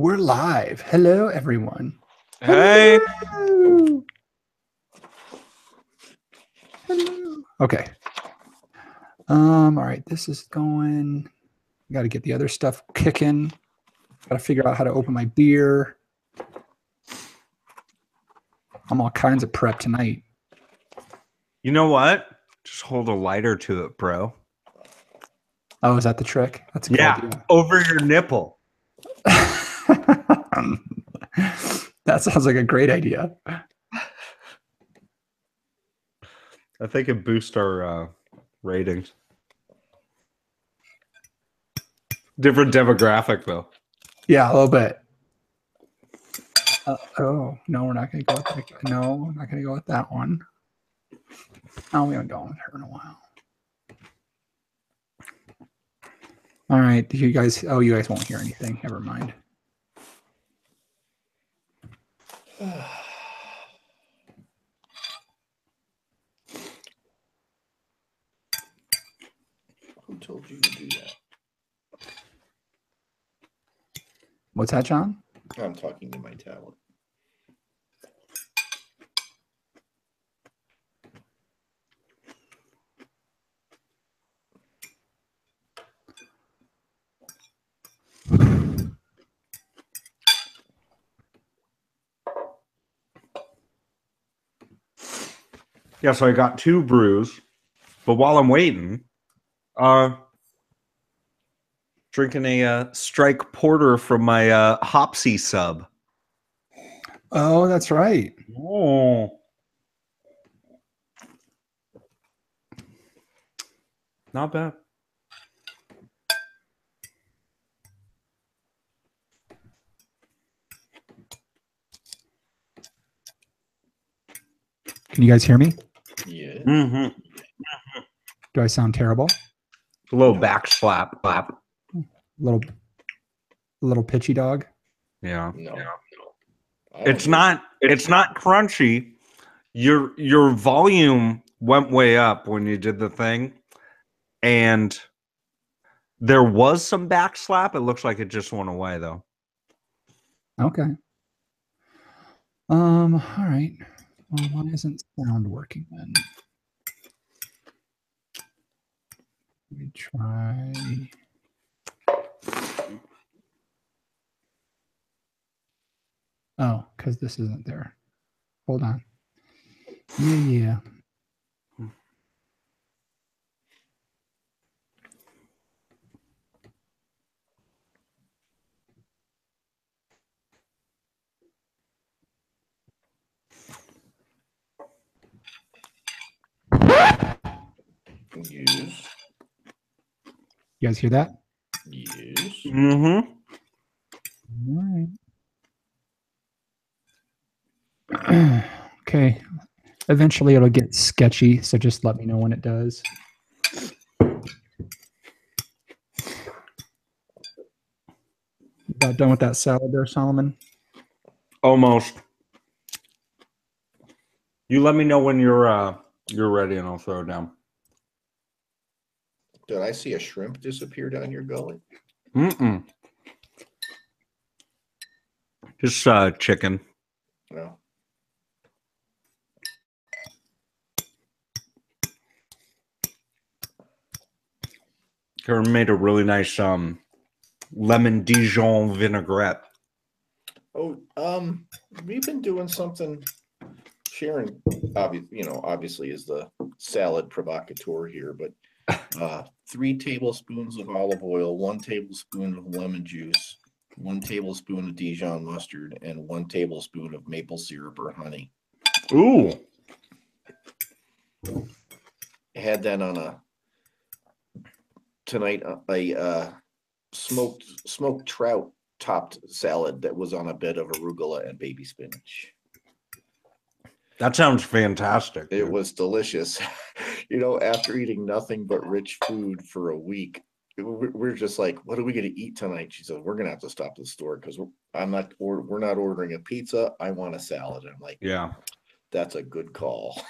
we're live. Hello, everyone. Hey. Hello. Hello. Okay. All right. This is going. Got to get the other stuff kicking. Got to figure out how to open my beer. I'm all kinds of prep tonight. You know what? Just hold a lighter to it, bro. Oh, is that the trick? That's a good idea. Over your nipple. That sounds like a great idea. I think it boosts our ratings. Different demographic, though. Yeah, a little bit. Oh, no, we're not going to go with that. No, we're not going to go with that one. Oh, we haven't gone with her in a while. All right. You guys won't hear anything. Never mind. Who told you to do that? What's that, John? I'm talking to my tablet. Yeah, so I got 2 brews, but while I'm waiting, drinking a strike porter from my Hopsy sub. Oh, that's right. Oh, not bad. Can you guys hear me? Yeah. Mm-hmm. Do I sound terrible? A little back slap. A little pitchy dog. Yeah. No. It's not crunchy. Your volume went way up when you did the thing, and there was some back slap. It looks like it just went away though. Okay. All right. Well, why isn't sound working then? Let me try. Oh, because this isn't there. Hold on. Yeah. Yes. You guys hear that? Yes. Mm-hmm. All right. Okay. Eventually it'll get sketchy, so just let me know when it does. About done with that salad there, Solomon? Almost. You let me know when you're ready, and I'll throw it down. Did I see a shrimp disappear down your gullet? Mm-mm. Just chicken. No. Karen made a really nice lemon Dijon vinaigrette. Oh, we've been doing something. Sharon, obviously is the salad provocateur here, but 3 tablespoons of olive oil, 1 tablespoon of lemon juice, 1 tablespoon of Dijon mustard, and 1 tablespoon of maple syrup or honey. Ooh. Had that on a smoked trout topped salad that was on a bed of arugula and baby spinach. That sounds fantastic. It was delicious. After eating nothing but rich food for a week, we're just like, what are we going to eat tonight? She said, we're going to have to stop at the store because we're not ordering a pizza. I want a salad. And I'm like, yeah, that's a good call.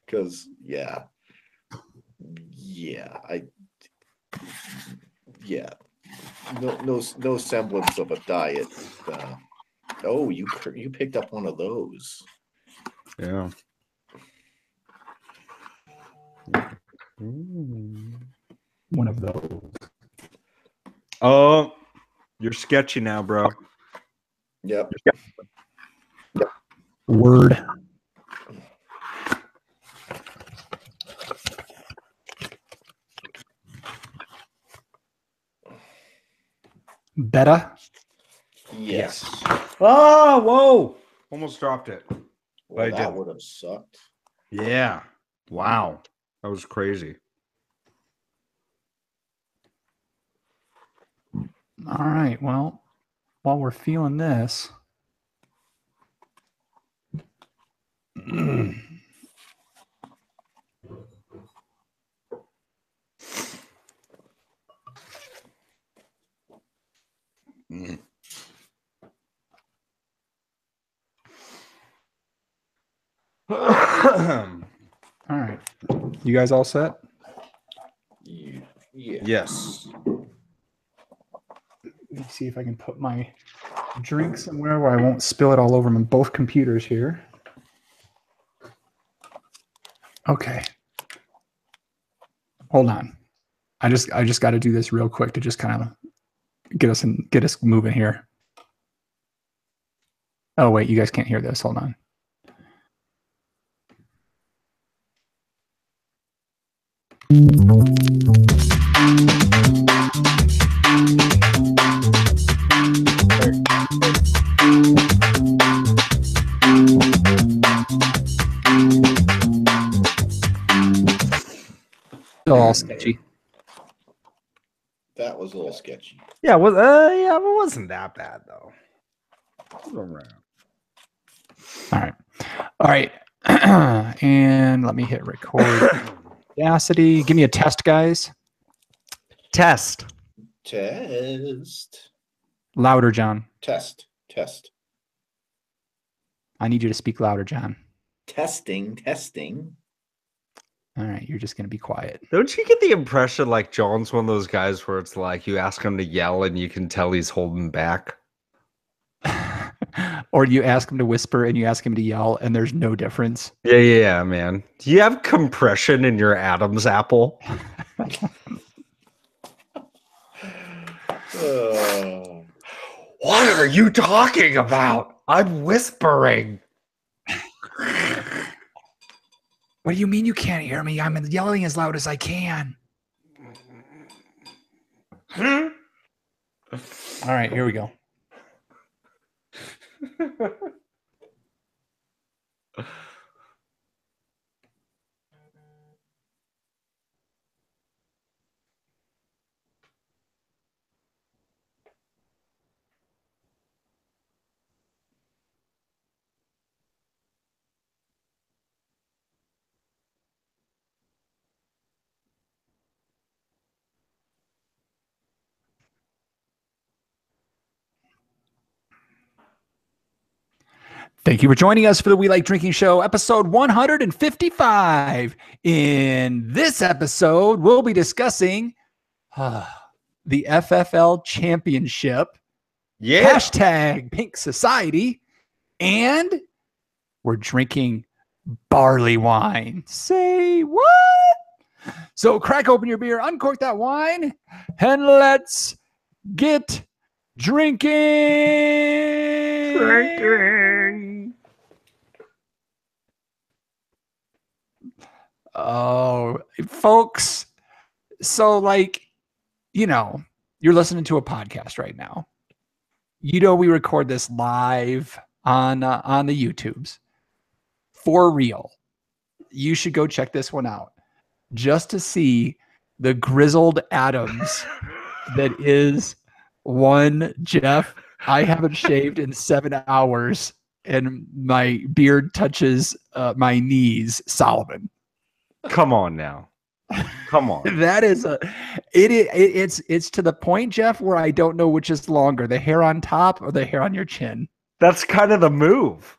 Because no semblance of a diet. Oh, you picked up one of those. Yeah. Mm. One of those. Oh, you're sketchy now, bro. Yep. Word. Beta. Yes. Oh, whoa. Almost dropped it. Well, I that didn't. would have sucked. Yeah. Wow. That was crazy. All right. Well, while we're feeling this. All right. You guys all set? Yeah. Yes. Let me see if I can put my drink somewhere where I won't spill it all over my both computers here. Okay. Hold on. I just got to do this real quick to just kind of get us moving here. Oh wait, you guys can't hear this. Hold on. Still all sketchy. That was a little sketchy. Yeah, it wasn't that bad though. All right. And let me hit record. Audacity. Give me a test, guys. Test. Louder, John. Test. I need you to speak louder, John. Testing. All right, you're just going to be quiet. Don't you get the impression like John's one of those guys where it's like you ask him to yell and you can tell he's holding back? Or you ask him to whisper and you ask him to yell and there's no difference. Yeah, man. Do you have compression in your Adam's apple? What are you talking about? I'm whispering. What do you mean you can't hear me? I'm yelling as loud as I can. All right, here we go. Thank you for joining us for the We Like Drinking Show, episode 155. In this episode, we'll be discussing the FFL Championship, hashtag Pink Society, and we're drinking barley wine. Say what? So crack open your beer, uncork that wine, and let's get drinking. Oh, folks. So like, you're listening to a podcast right now. We record this live on the YouTubes. For real. You should go check this one out just to see the grizzled Adams that is one Jeff. I haven't shaved in 7 hours and my beard touches my knees, Solomon. Come on now. Come on. That is it's to the point, Jeff, where I don't know which is longer, the hair on top or the hair on your chin. That's kind of the move.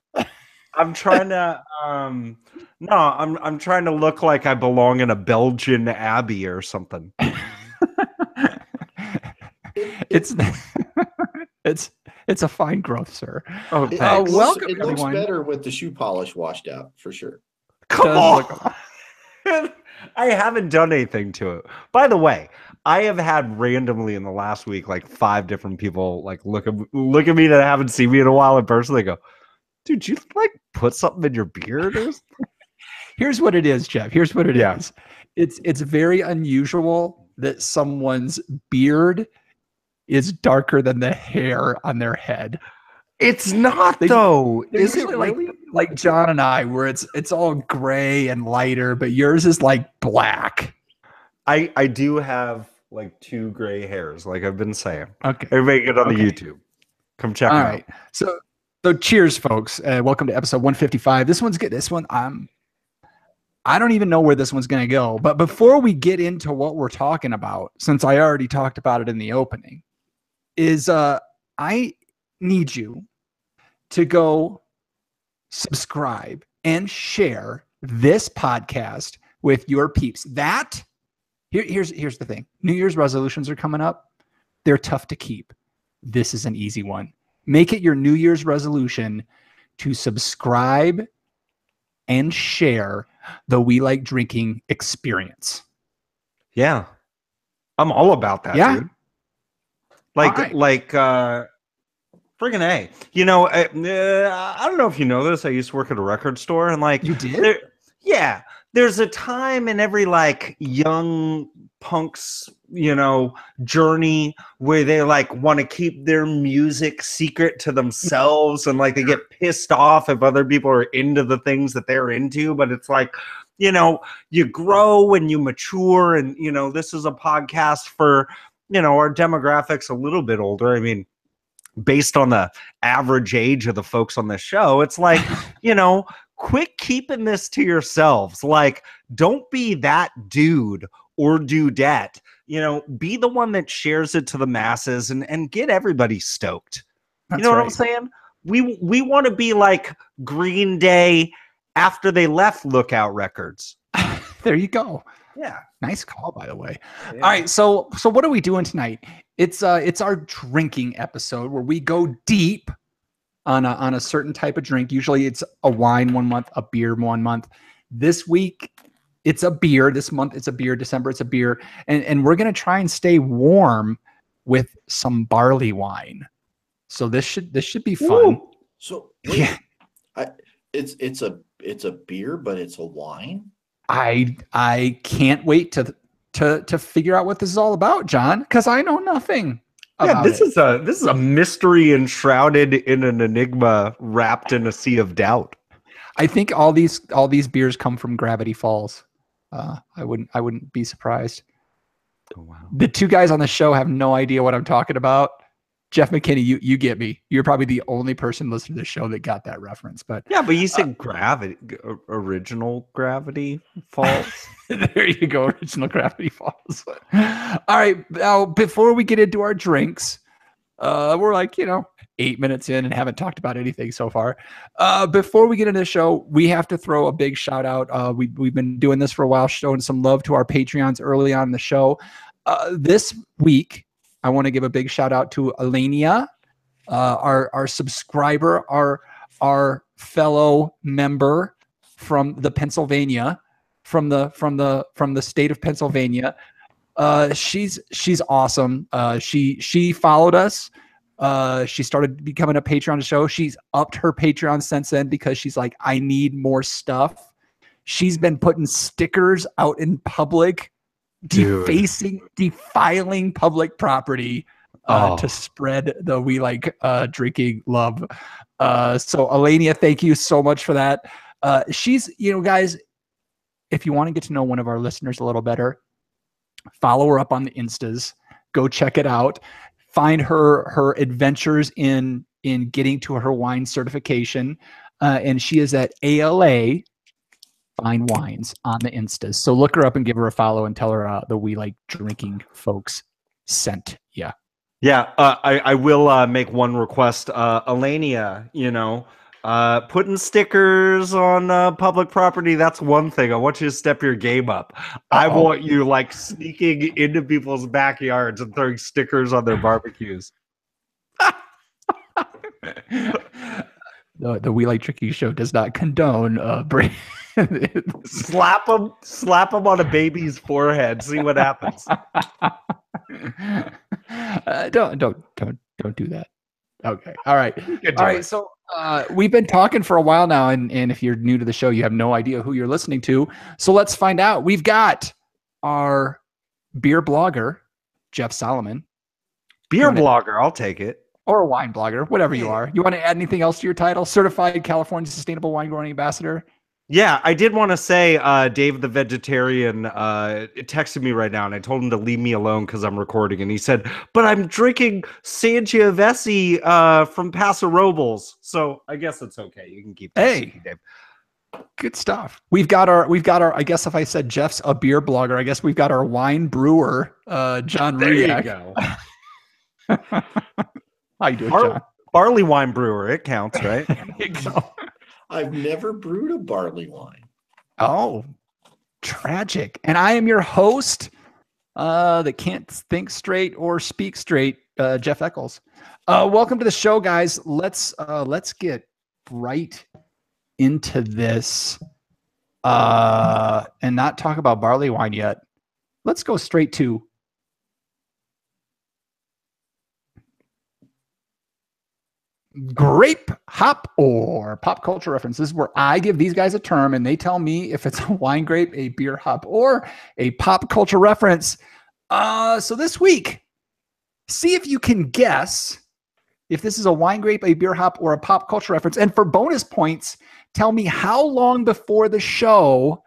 I'm trying to I'm trying to look like I belong in a Belgian abbey or something. it's it's a fine growth, sir. Oh, It, thanks. welcome, it looks everyone. better with the shoe polish washed out for sure. Come Does on. I haven't done anything to it. By the way, I have had randomly in the last week like 5 different people like look at me that haven't seen me in a while in person. They go, "Dude, you like put something in your beard or something?" Here's what it is, Jeff. Here's what it Yeah. is. It's very unusual that someone's beard is darker than the hair on their head. It's not They- though. They're Is it usually really? like John and I, where it's all gray and lighter, but yours is like black. I do have like 2 gray hairs, like I've been saying. Okay. Everybody get on the Okay. YouTube. Come check All them right. So cheers, folks. Welcome to episode 155. This one's good. This one, I don't even know where this one's going to go. But before we get into what we're talking about, since I already talked about it in the opening, is I need you to go subscribe and share this podcast with your peeps. Here's the thing. New Year's resolutions are coming up. They're tough to keep. This is an easy one. Make it your New Year's resolution to subscribe and share the We Like Drinking experience. Yeah. I'm all about that, Yeah. dude. Like, All right. friggin' A. You know, I don't know if you know this. I used to work at a record store, and like, You did? there's a time in every like young punk's, you know, journey where they like want to keep their music secret to themselves, and like they get pissed off if other people are into the things that they're into. But it's like, you know, you grow and you mature, and you know, this is a podcast for, you know, our demographics a little bit older. I mean, based on the average age of the folks on this show, it's like, you know, quit keeping this to yourselves. Like, don't be that dude or dudette. You know, be the one that shares it to the masses and get everybody stoked. That's you know what right. I'm saying? We want to be like Green Day after they left Lookout Records. There you go. Yeah. Nice call, by the way. Yeah. All right, so what are we doing tonight? It's our drinking episode where we go deep on a certain type of drink. Usually it's a wine 1 month, a beer 1 month. This week it's a beer. This month it's a beer. December it's a beer, and we're gonna try and stay warm with some barley wine. So this should be fun. Ooh. So wait, Yeah. it's a beer, but it's a wine. I can't wait to figure out what this is all about, John, because I know nothing about this it. is a mystery enshrouded in an enigma, wrapped in a sea of doubt. I think all these beers come from Gravity Falls. I wouldn't be surprised. Oh, wow. The 2 guys on the show have no idea what I'm talking about. Jeff McKinney, you get me. You're probably the only person listening to the show that got that reference. But Yeah, but you said gravity, original Gravity Falls. there you go, original Gravity Falls. All right, now before we get into our drinks, we're like 8 minutes in and haven't talked about anything so far. Before we get into the show, we have to throw a big shout out. We've been doing this for a while, showing some love to our Patreons early on in the show. This week, I want to give a big shout out to Elenia, our subscriber, our fellow member from the Pennsylvania, from the state of Pennsylvania. She's awesome. She followed us. She started becoming a patron of the show. She's upped her Patreon since then because she's like, I need more stuff. She's been putting stickers out in public, defiling public property to spread the We Like Drinking love. So Elenia, thank you so much for that. She's, guys, if you want to get to know one of our listeners a little better, follow her up on the Instas. Go check it out. Find her adventures in getting to her wine certification. And she is at ALA Fine Wines on the Instas. So look her up and give her a follow and tell her the We Like Drinking folks sent ya. Yeah, I will make one request. Elenia, Putting stickers on public property, that's one thing. I want you to step your game up. I want you like sneaking into people's backyards and throwing stickers on their barbecues. The We Like Tricky show does not condone slap them on a baby's forehead. See what happens. Don't do that. Okay. All right. All right. So we've been talking for a while now, and if you're new to the show, you have no idea who you're listening to. So let's find out. We've got our beer blogger, Jeff Solomon. Beer blogger, I'll take it. Or a wine blogger, whatever you are. You want to add anything else to your title? Certified California Sustainable Wine Growing Ambassador? Yeah, I did want to say Dave the vegetarian texted me right now, and I told him to leave me alone because I'm recording. And he said, but I'm drinking Sangiovese from Paso Robles. So I guess it's okay. You can keep that. Hey, Dave. Good stuff. We've got our, I guess if I said Jeff's a beer blogger, I guess we've got our wine brewer, John Ruyak. There you go. How you doing, John? Barleywine brewer, it counts, right? There you go. I've never brewed a barley wine. Oh, tragic. And I am your host that can't think straight or speak straight, Jeff Eccles. Welcome to the show, guys. Let's get right into this and not talk about barley wine yet. Let's go straight to grape hop or pop culture reference. This is where I give these guys a term and they tell me if it's a wine grape, a beer hop, or a pop culture reference. So this week, see if you can guess if this is a wine grape, a beer hop, or a pop culture reference. And for bonus points, tell me how long before the show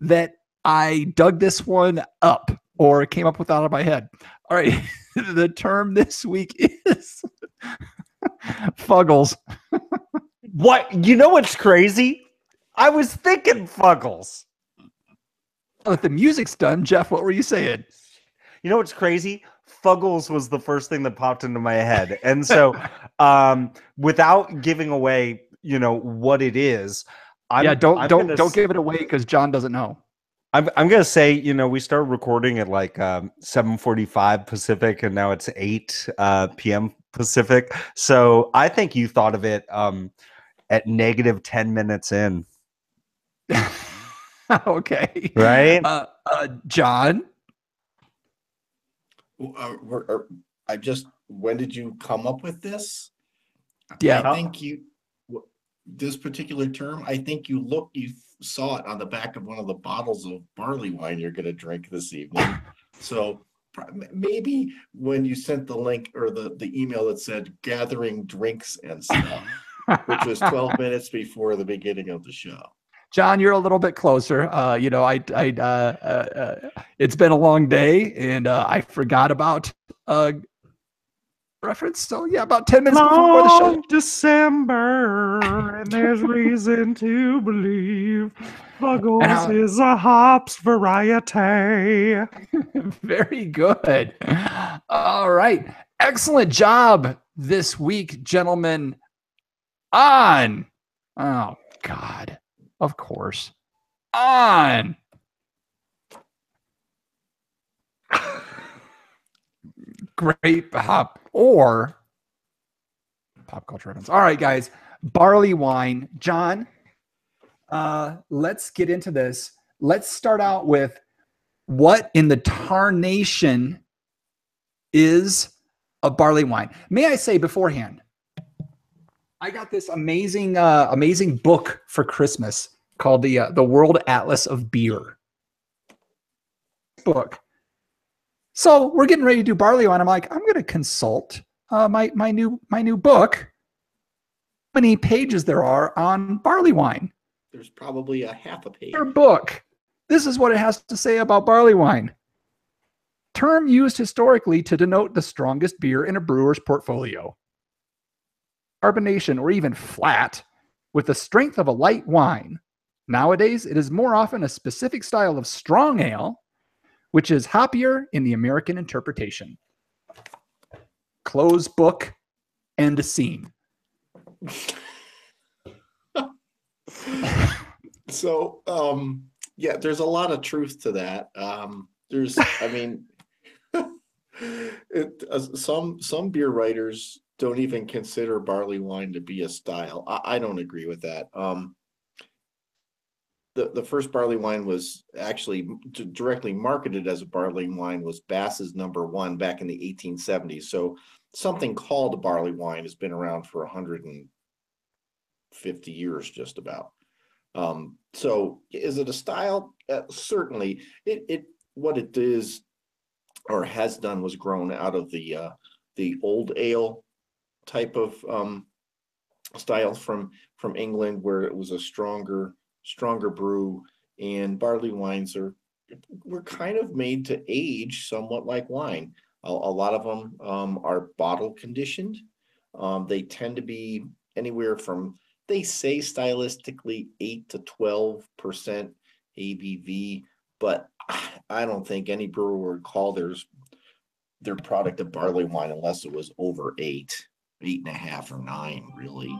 that I dug this one up or came up with out of my head. All right. The term this week is Fuggles. What? You know what's crazy? I was thinking Fuggles. Oh, if the music's done, Jeff, what were you saying? You know what's crazy? Fuggles was the first thing that popped into my head. And so without giving away, what it is, don't give it away because John doesn't know. I'm gonna say, we started recording at like 7:45 Pacific, and now it's 8 p.m. Pacific. So I think you thought of it at negative 10 minutes in. Okay. Right? John? When did you come up with this? Yeah. I think this particular term, I think you saw it on the back of one of the bottles of barley wine you're going to drink this evening. So maybe when you sent the link or the email that said gathering drinks and stuff, which was 12 minutes before the beginning of the show. John, you're a little bit closer. It's been a long day and I forgot about reference. So yeah, about 10 minutes before the show. December, and there's reason to believe Fuggles is a hops variety. Very good. All right. Excellent job this week, gentlemen. On. Oh, God. Of course. On. Grape hop or pop culture reference. All right, guys. Barley wine. John, let's get into this. Let's start out with what in the tarnation is a barley wine. May I say beforehand, I got this amazing book for Christmas called the World Atlas of Beer book. So we're getting ready to do barley wine. I'm like, I'm going to consult my new book. How many pages there are on barley wine? There's probably a half a page. Your book. This is what it has to say about barley wine. Term used historically to denote the strongest beer in a brewer's portfolio. Carbonation or even flat with the strength of a light wine. Nowadays, it is more often a specific style of strong ale, which is hoppier in the American interpretation. Close book, end scene. So, yeah, there's a lot of truth to that. I mean, some beer writers don't even consider barley wine to be a style. I don't agree with that. The first barley wine was actually directly marketed as a barley wine was Bass's number one back in the 1870s. So something called a barley wine has been around for 150 years, just about. So is it a style? Certainly. It what it is or has done was grown out of the old ale type of styles from England, where it was a stronger brew, and barley wines were kind of made to age somewhat like wine. A lot of them are bottle conditioned. They tend to be anywhere from, they say stylistically 8 to 12% ABV, but I don't think any brewer would call their product a barley wine unless it was over 8.5 or 9, really.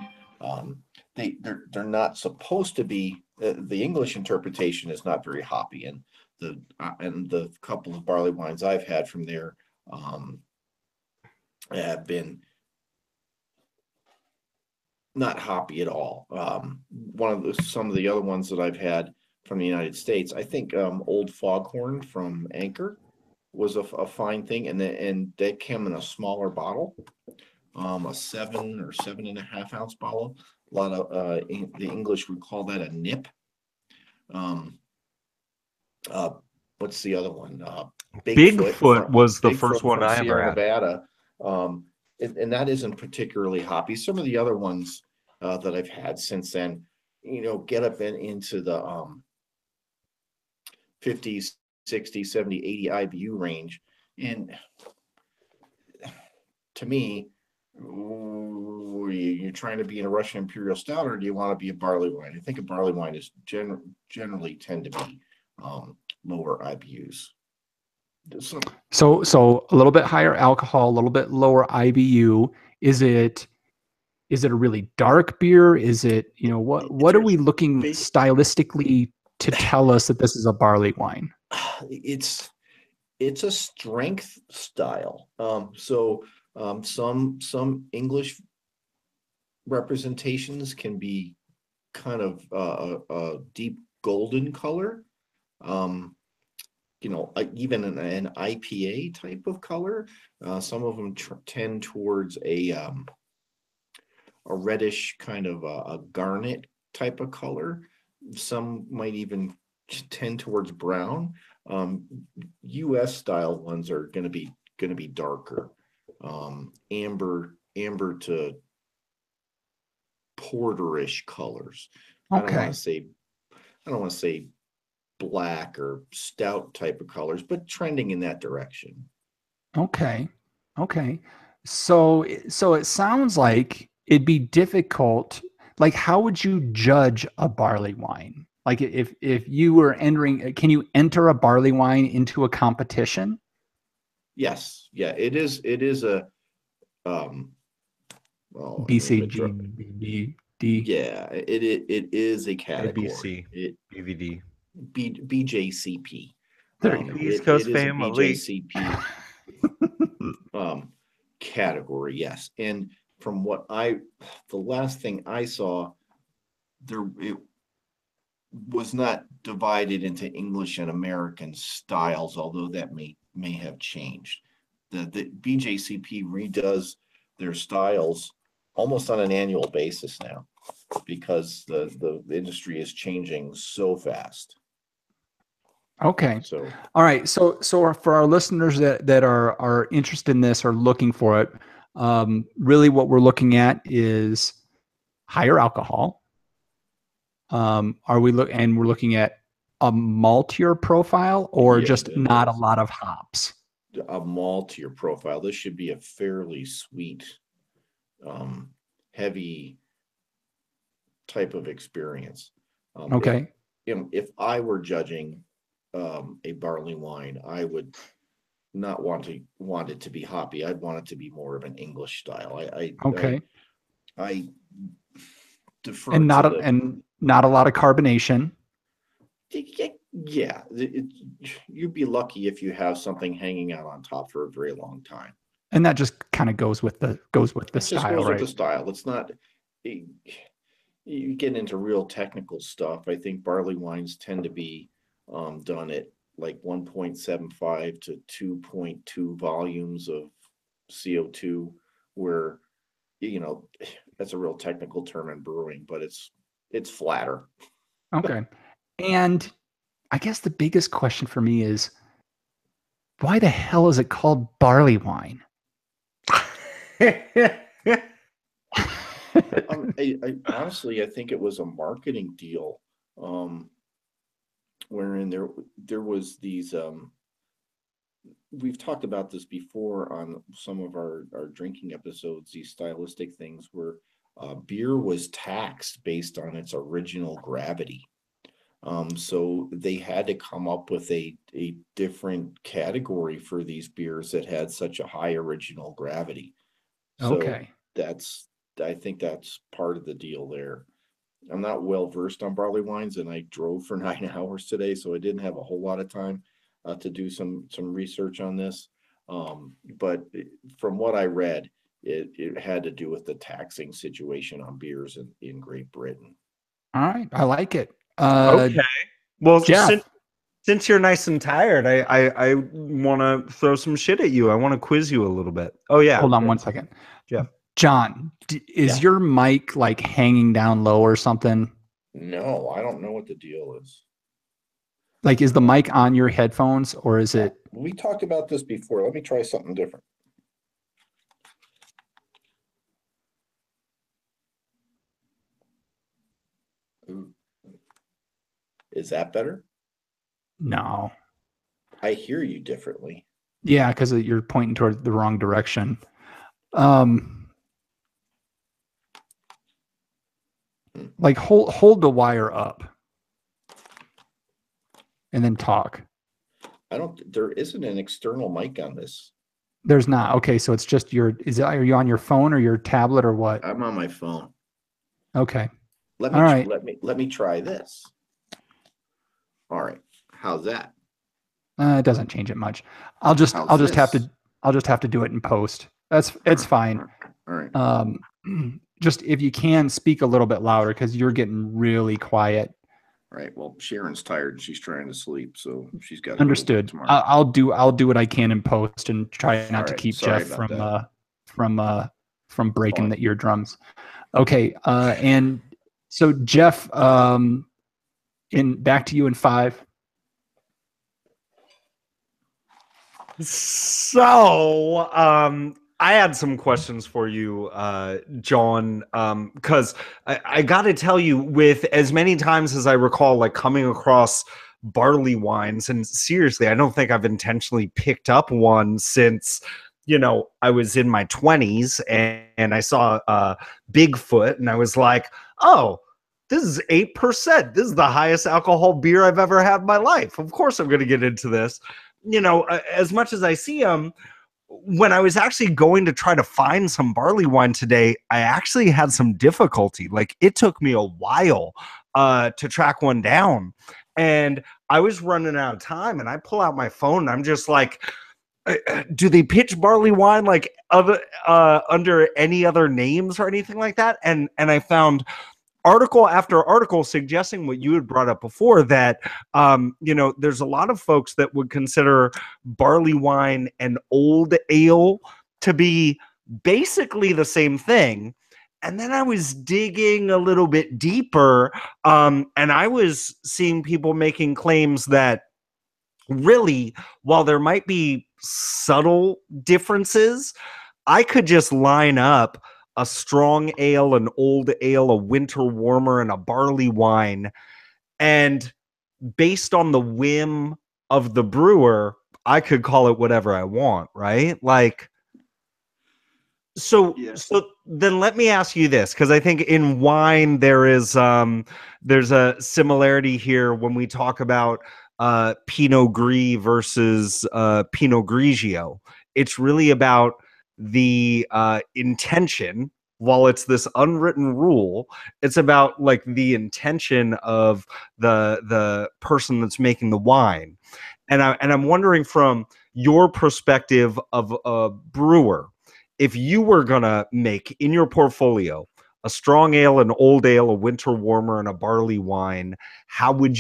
They're not supposed to be. The English interpretation is not very hoppy, and the couple of barley wines I've had from there have been not hoppy at all. Some of the other ones that I've had from the United States, I think Old Foghorn from Anchor was a fine thing, and they came in a smaller bottle, a 7 or 7.5 ounce bottle. A lot of the English would call that a nip. Uh, what's the other one? Bigfoot was the first one from I ever Sierra had. Nevada, and that isn't particularly hoppy. Some of the other ones that I've had since then, get up into the 50s, 60, 70, 80 IBU range. And to me, you're trying to be in a Russian Imperial Stout, or do you want to be a barley wine? I think a barley wine is generally tend to be lower IBUs. So a little bit higher alcohol, a little bit lower IBU. Is it a really dark beer? Is it, what are we looking stylistically to tell us that this is a barley wine? It's a strength style. Some English representations can be kind of a deep golden color. Even an IPA type of color. Some of them tend towards a reddish kind of a garnet type of color. Some might even tend towards brown. U.S. style ones are going to be darker, amber to porterish colors. Okay. I don't want to say black or stout type of colors, but trending in that direction. Okay. So it sounds like it'd be difficult. Like, how would you judge a barley wine? Like, if you were entering, can you enter a barley wine into a competition? Yes. Yeah, it is a BCG, BBD. Yeah, it is a category. ABC, BVD. BJCP. There you go. East Coast it is family. a BJCP category, yes. And from the last thing I saw, it was not divided into English and American styles, although that may have changed. The BJCP redoes their styles almost on an annual basis now, because the industry is changing so fast. Okay. So All right. So for our listeners that are interested in this or looking for it, really what we're looking at is higher alcohol. We're looking at a maltier profile, or just not a lot of hops? A maltier profile. This should be a fairly sweet, heavy type of experience. Okay. If I were judging a barley wine, I would not want it to be hoppy. I'd want it to be more of an English style. Okay. I defer and not to a, and not a lot of carbonation. Yeah, you'd be lucky if you have something hanging out on top for a very long time. And that just kind of goes with the It just style, goes right? with the style. It's not. You get into real technical stuff. I think barley wines tend to be done at like 1.75 to 2.2 volumes of CO2, where that's a real technical term in brewing, but it's flatter. Okay. And I guess the biggest question for me is, why the hell is it called barley wine? I honestly, I think it was a marketing deal, wherein there was these. We've talked about this before on some of our drinking episodes. These stylistic things where beer was taxed based on its original gravity. So they had to come up with a different category for these beers that had such a high original gravity. So Okay. I think that's part of the deal there. I'm not well versed on barley wines, and I drove for 9 hours today, so I didn't have a whole lot of time to do some research on this. But from what I read, it had to do with the taxing situation on beers in Great Britain. All right. I like it. Okay. Well, Jeff. since you're nice and tired, I want to throw some shit at you. I want to quiz you a little bit. Oh yeah. Hold on one second. Jeff. John, is your mic like hanging down low or something? No, I don't know what the deal is. Like, is the mic on your headphones or is it? We talked about this before. Let me try something different. Ooh. Is that better? No. I hear you differently. Yeah, because you're pointing toward the wrong direction. Like hold the wire up and then talk. There isn't an external mic on this. There's not. Okay, so it's just are you on your phone or your tablet or what? I'm on my phone. Okay. Let me try this. All right. How's that? It doesn't change it much. I'll just have to do it in post. It's fine. All right. Just if you can speak a little bit louder because you're getting really quiet. All right. Well, Sharon's tired and she's trying to sleep, so she's got to Understood. Go I'll do what I can in post and try not to keep Jeff from breaking the eardrums. Okay. And so Jeff, back to you in 5. So, I had some questions for you, John, because I got to tell you, with as many times as I recall, like coming across barley wines, and seriously, I don't think I've intentionally picked up one since, I was in my 20s and I saw Bigfoot and I was like, oh, this is 8%. This is the highest alcohol beer I've ever had in my life. Of course I'm going to get into this. As much as I see them, when I was actually going to try to find some barley wine today, I actually had some difficulty. Like, it took me a while to track one down, and I was running out of time, and I pull out my phone and I'm just like, do they pitch barley wine like under any other names or anything like that? And I found article after article suggesting what you had brought up before, that there's a lot of folks that would consider barley wine and old ale to be basically the same thing. And then I was digging a little bit deeper, and I was seeing people making claims that really, while there might be subtle differences, I could just line up a strong ale, an old ale, a winter warmer, and a barley wine, and based on the whim of the brewer, I could call it whatever I want, right? Like, so then let me ask you this, because I think in wine there's a similarity here when we talk about Pinot Gris versus Pinot Grigio. It's really about the intention, while it's this unwritten rule, it's about like the intention of the person that's making the wine. And I'm wondering from your perspective of a brewer, if you were gonna make in your portfolio a strong ale, an old ale, a winter warmer, and a barley wine, how would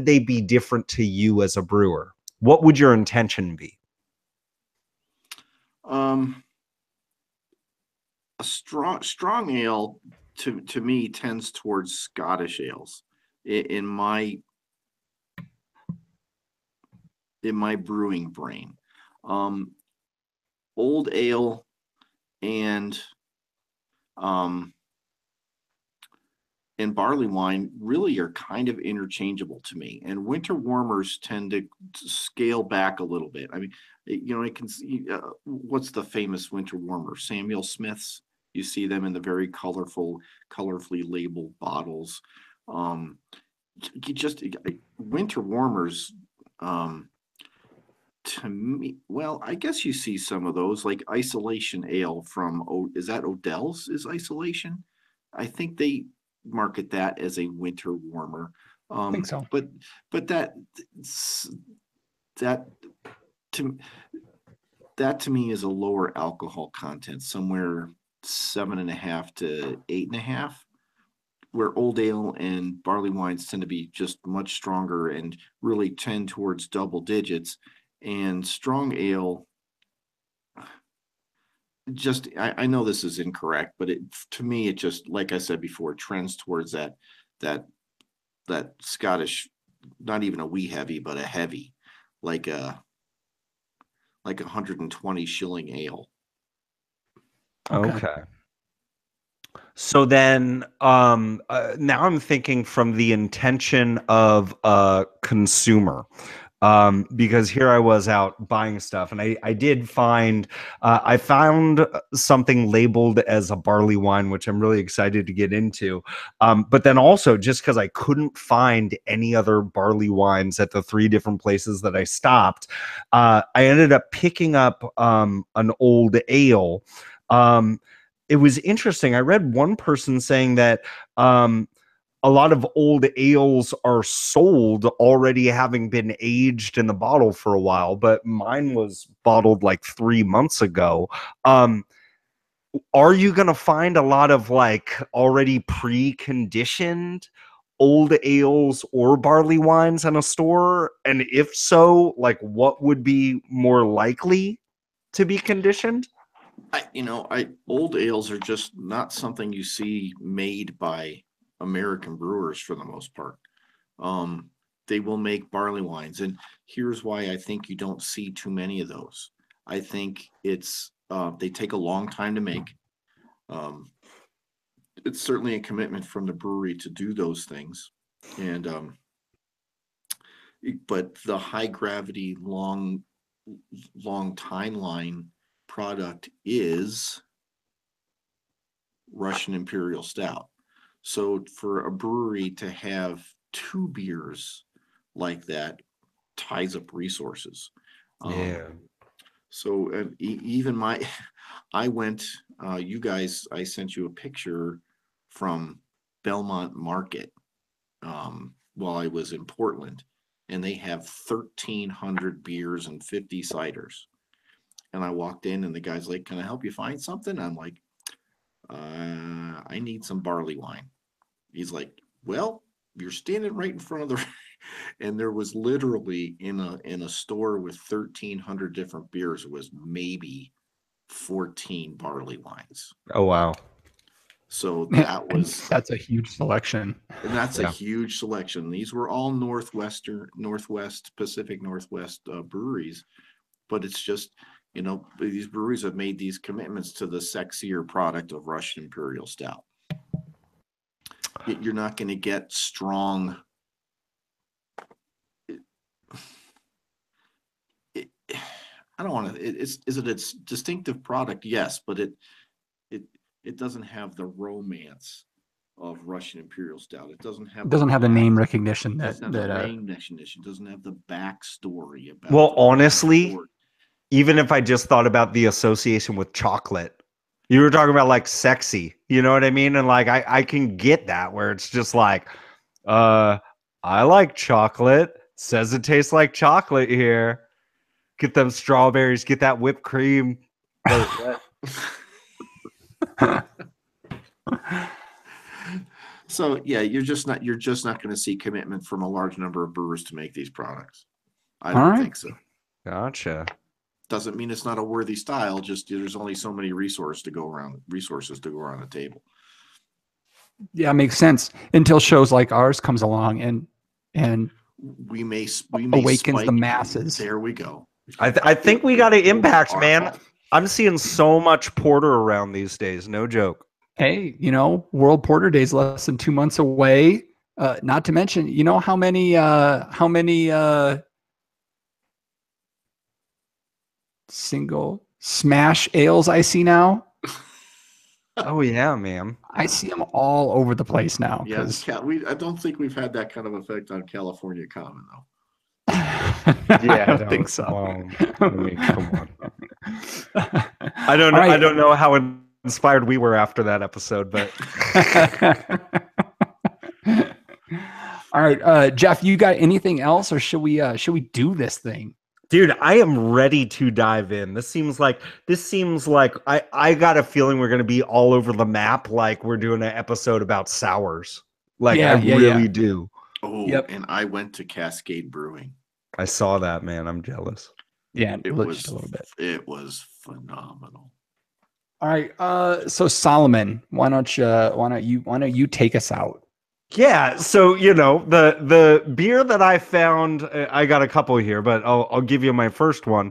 they be different to you as a brewer? What would your intention be? A strong ale to me tends towards Scottish ales in my brewing brain. Old ale and barley wine really are kind of interchangeable to me, and winter warmers tend to scale back a little bit. I mean, I can see what's the famous winter warmer, Samuel Smith's. You see them in the very colorfully labeled bottles. Winter warmers, to me, well, I guess you see some of those, like Isolation Ale from, is that Odell's is Isolation? I think they market that as a winter warmer. I think so. But that to me is a lower alcohol content, somewhere 7.5 to 8.5, where old ale and barley wines tend to be just much stronger and really tend towards double digits. And strong ale, just I know this is incorrect, but to me it just, like I said before, trends towards that Scottish, not even a wee heavy, but a heavy, like a 120 shilling ale. Okay. So then now I'm thinking from the intention of a consumer. Because here I was out buying stuff, and I did find I found something labeled as a barley wine, which I'm really excited to get into. But then also, just because I couldn't find any other barley wines at the 3 different places that I stopped, I ended up picking up an old ale. It was interesting. I read one person saying that a lot of old ales are sold already having been aged in the bottle for a while, but mine was bottled like 3 months ago. Are you going to find a lot of like already pre-conditioned old ales or barley wines in a store? And if so, like what would be more likely to be conditioned? Old ales are just not something you see made by American brewers for the most part. They will make barley wines, and here's why I think you don't see too many of those. I think it's they take a long time to make. It's certainly a commitment from the brewery to do those things, and but the high gravity, long timeline product is Russian Imperial Stout. So for a brewery to have 2 beers like that ties up resources. Yeah. So even I went, you guys, I sent you a picture from Belmont Market while I was in Portland, and they have 1,300 beers and 50 ciders. And I walked in, and the guy's like, "Can I help you find something?" I'm like, I need some barley wine. He's like, "Well, you're standing right in front of the," and there was literally in a store with 1,300 different beers, it was maybe 14 barley wines. Oh, wow. So that's a huge selection. And that's a huge selection. These were all Pacific Northwest breweries, but it's just, these breweries have made these commitments to the sexier product of Russian Imperial Stout. You're not going to get strong. I don't want to. Is it its distinctive product? Yes, but it doesn't have the romance of Russian Imperial Stout. It doesn't have the name recognition name recognition. It doesn't have the backstory about. Well, honestly, even if I just thought about the association with chocolate, You were talking about like sexy, you know what I mean? And like I can get that where it's just like, I like chocolate. Says it tastes like chocolate here. Get them strawberries, get that whipped cream. So yeah, you're just not going to see commitment from a large number of brewers to make these products. I don't think so. Gotcha. Doesn't mean it's not a worthy style. Just there's only so many resources to go around the table. Yeah, makes sense. Until shows like ours comes along and we may awakens spike the masses. There we go. I think we got an impact, man. I'm seeing so much porter around these days. No joke. Hey, World Porter Day is less than 2 months away. Not to mention, how many single smash ales I see now? Oh yeah, man. I see them all over the place now. Yeah, I don't think we've had that kind of effect on California Common though. Yeah, I don't think so. I mean, come on. I don't know. Right. I don't know how inspired we were after that episode, but. All right, Jeff, you got anything else, or should we do this thing? Dude, I am ready to dive in. This seems like I got a feeling we're going to be all over the map, like we're doing an episode about sours. Like I really do. Oh, yep. And I went to Cascade Brewing. I saw that, man. I'm jealous. Yeah, it was just a little bit. It was phenomenal. All right, so Solomon, why don't you take us out? Yeah, so the beer that I found, I got a couple here, but I'll give you my first one.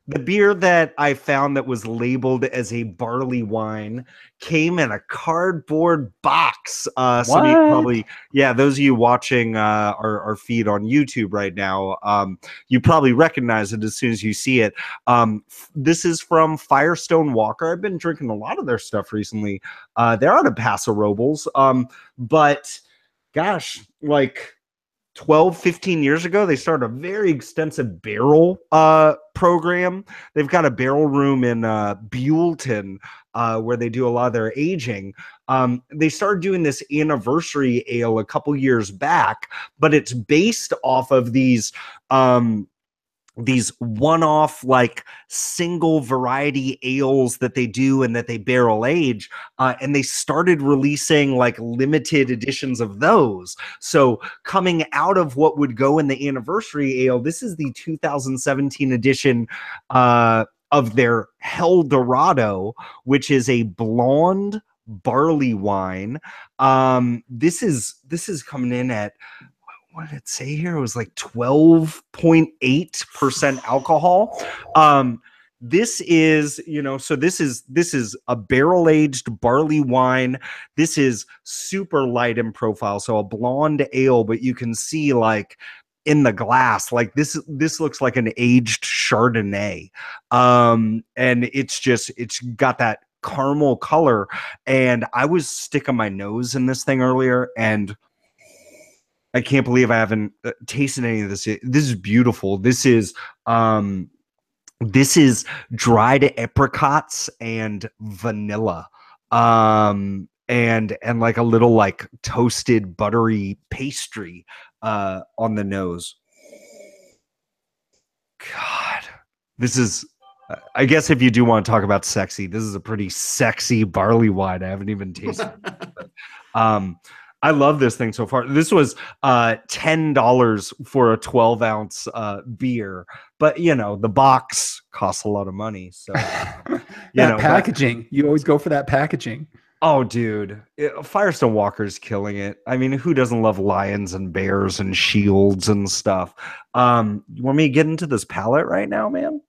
The beer that I found that was labeled as a barley wine came in a cardboard box. So you probably, those of you watching our feed on YouTube right now, you probably recognize it as soon as you see it. This is from Firestone Walker. I've been drinking a lot of their stuff recently. They're out of Paso Robles. But gosh, like 12, 15 years ago, they started a very extensive barrel program. They've got a barrel room in Buellton where they do a lot of their aging. They started doing this anniversary ale a couple years back, but it's based off of these one-off like single variety ales that they do and that they barrel age, and they started releasing like limited editions of those. So coming out of what would go in the anniversary ale, this is the 2017 edition of their Hell Dorado, which is a blonde barley wine. This is coming in at, what did it say here? It was like 12.8% alcohol. This is, so this is a barrel-aged barley wine. This is super light in profile. So a blonde ale, but you can see like in the glass, like this looks like an aged Chardonnay. And it's got that caramel color. And I was sticking my nose in this thing earlier, and I can't believe I haven't tasted any of this. This is beautiful. This is dried apricots and vanilla, and like a little like toasted buttery pastry on the nose. God, this is. I guess if you do want to talk about sexy, this is a pretty sexy barley wine. I haven't even tasted it. But, I love this thing so far. This was $10 for a 12-ounce beer, but the box costs a lot of money. So packaging, you always go for that packaging. Oh, dude, Firestone Walker's killing it. I mean, who doesn't love lions and bears and shields and stuff? You want me to get into this palette right now, man?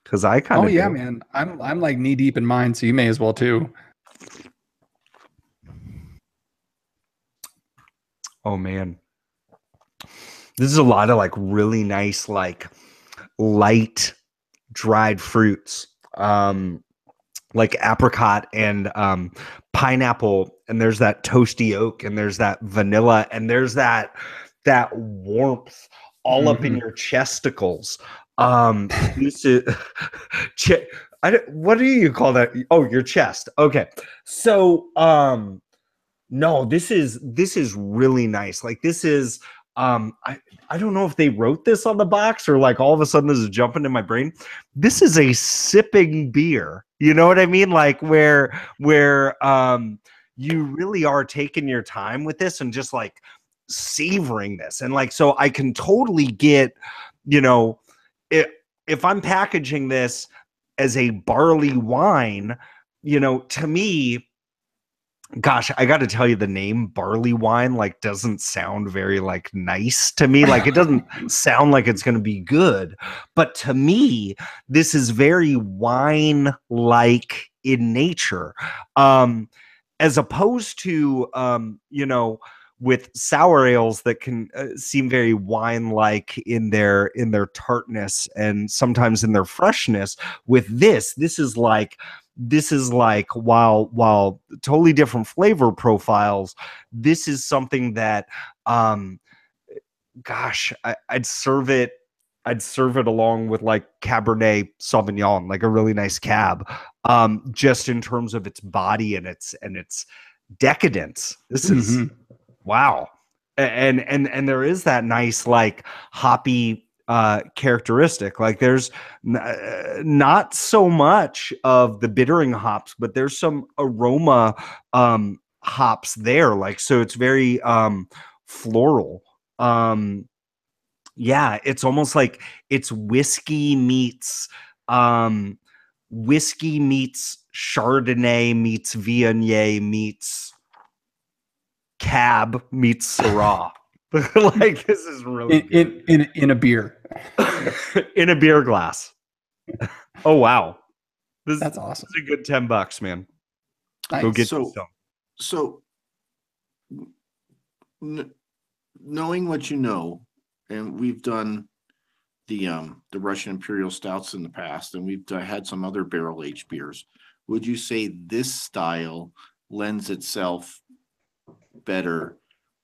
Because I kind of man. I'm like knee deep in mine, so you may as well too. Oh man, this is a lot of like really nice, like light dried fruits, like apricot and pineapple, and there's that toasty oak, and there's that vanilla, and there's that warmth all up in your chesticles. This is, what do you call that? Oh, your chest. Okay. So, no, this is really nice. Like this is, I don't know if they wrote this on the box or like all of a sudden this is jumping in my brain. This is a sipping beer. You know what I mean? Like where you really are taking your time with this and just like savoring this. And like, so I can totally get, you know, if I'm packaging this as a barley wine, you know, to me, gosh, I got to tell you, the name Barleywine like doesn't sound very like nice to me. Like it doesn't sound like it's going to be good. But to me, this is very wine-like in nature, as opposed to you know, with sour ales that can seem very wine-like in their tartness and sometimes in their freshness. With this is like while totally different flavor profiles, this is something that gosh, I'd serve it along with like Cabernet Sauvignon, like a really nice cab, just in terms of its body and its decadence. This is wow. And there is that nice like hoppy characteristic. Like there's not so much of the bittering hops, but there's some aroma hops there. Like so it's very floral. Yeah, it's almost like it's whiskey meets Chardonnay meets Viognier meets Cab meets Syrah. Like this is really in a beer. In a beer glass. Oh wow. That's awesome. It's a good $10, man. Nice. Go get so knowing what you know, and we've done the Russian Imperial Stouts in the past, and we've had some other barrel aged beers. Would you say this style lends itself better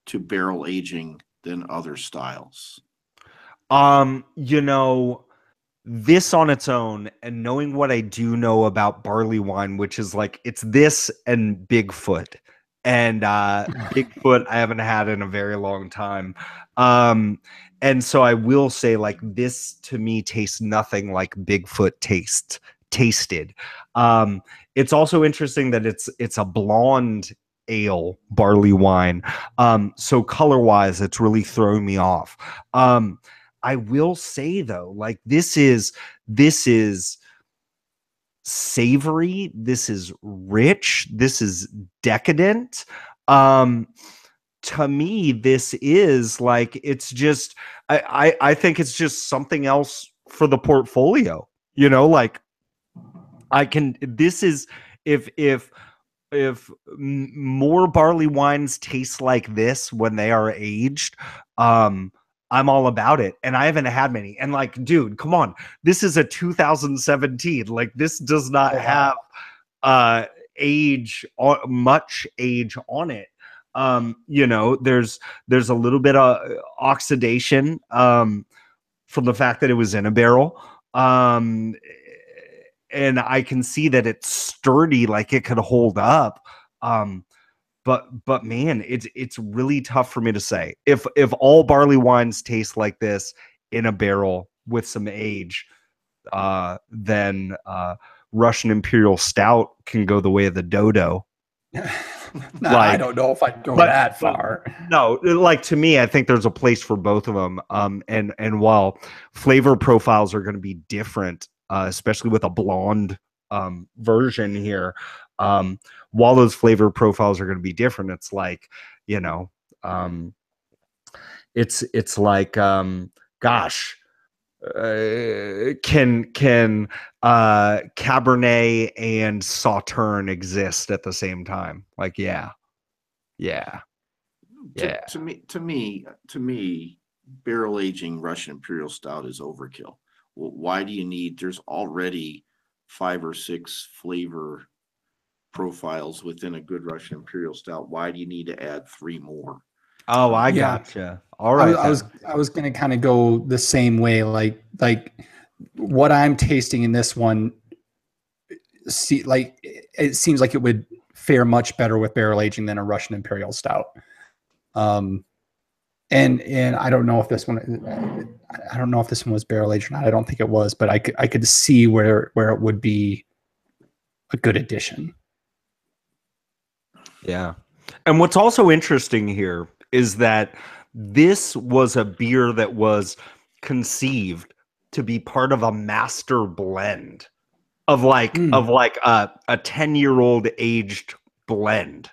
to barrel aging than other styles? You know, this on its own, and knowing what I do know about Barleywine, which is like it's this and Bigfoot. And Bigfoot I haven't had in a very long time. And so I will say like this to me tastes nothing like Bigfoot tasted. It's also interesting that it's a blonde ale barley wine. So color wise, it's really throwing me off. I will say though, like this is savory, this is rich, this is decadent. To me, this is like it's just I think it's just something else for the portfolio. You know, like I can this is if more barley wines taste like this when they are aged, I'm all about it. And I haven't had many. And like, dude, come on. This is a 2017. Like this does not have much age on it. You know, there's a little bit of oxidation from the fact that it was in a barrel. And I can see that it's sturdy, like it could hold up. But man, it's really tough for me to say. If all barley wines taste like this in a barrel with some age, then Russian Imperial Stout can go the way of the dodo. Nah, I don't know if I'd go that far. No, like to me, I think there's a place for both of them. And while flavor profiles are going to be different, especially with a blonde version here, while those flavor profiles are going to be different, it's like, you know, it's like, gosh, can Cabernet and Sauterne exist at the same time? Like, yeah. To me, barrel aging Russian Imperial Stout is overkill. Well, why do you need? There's already 5 or 6 flavor profiles within a good Russian Imperial Stout. Why do you need to add 3 more? Oh, I gotcha. All right. I was going to kind of go the same way. Like what I'm tasting in this one see, like, it seems like it would fare much better with barrel aging than a Russian Imperial Stout. And I don't know if this one, was barrel aged or not. I don't think it was, but I could see where it would be a good addition. Yeah. And what's also interesting here is that this was a beer that was conceived to be part of a master blend of like a 10-year-old aged blend,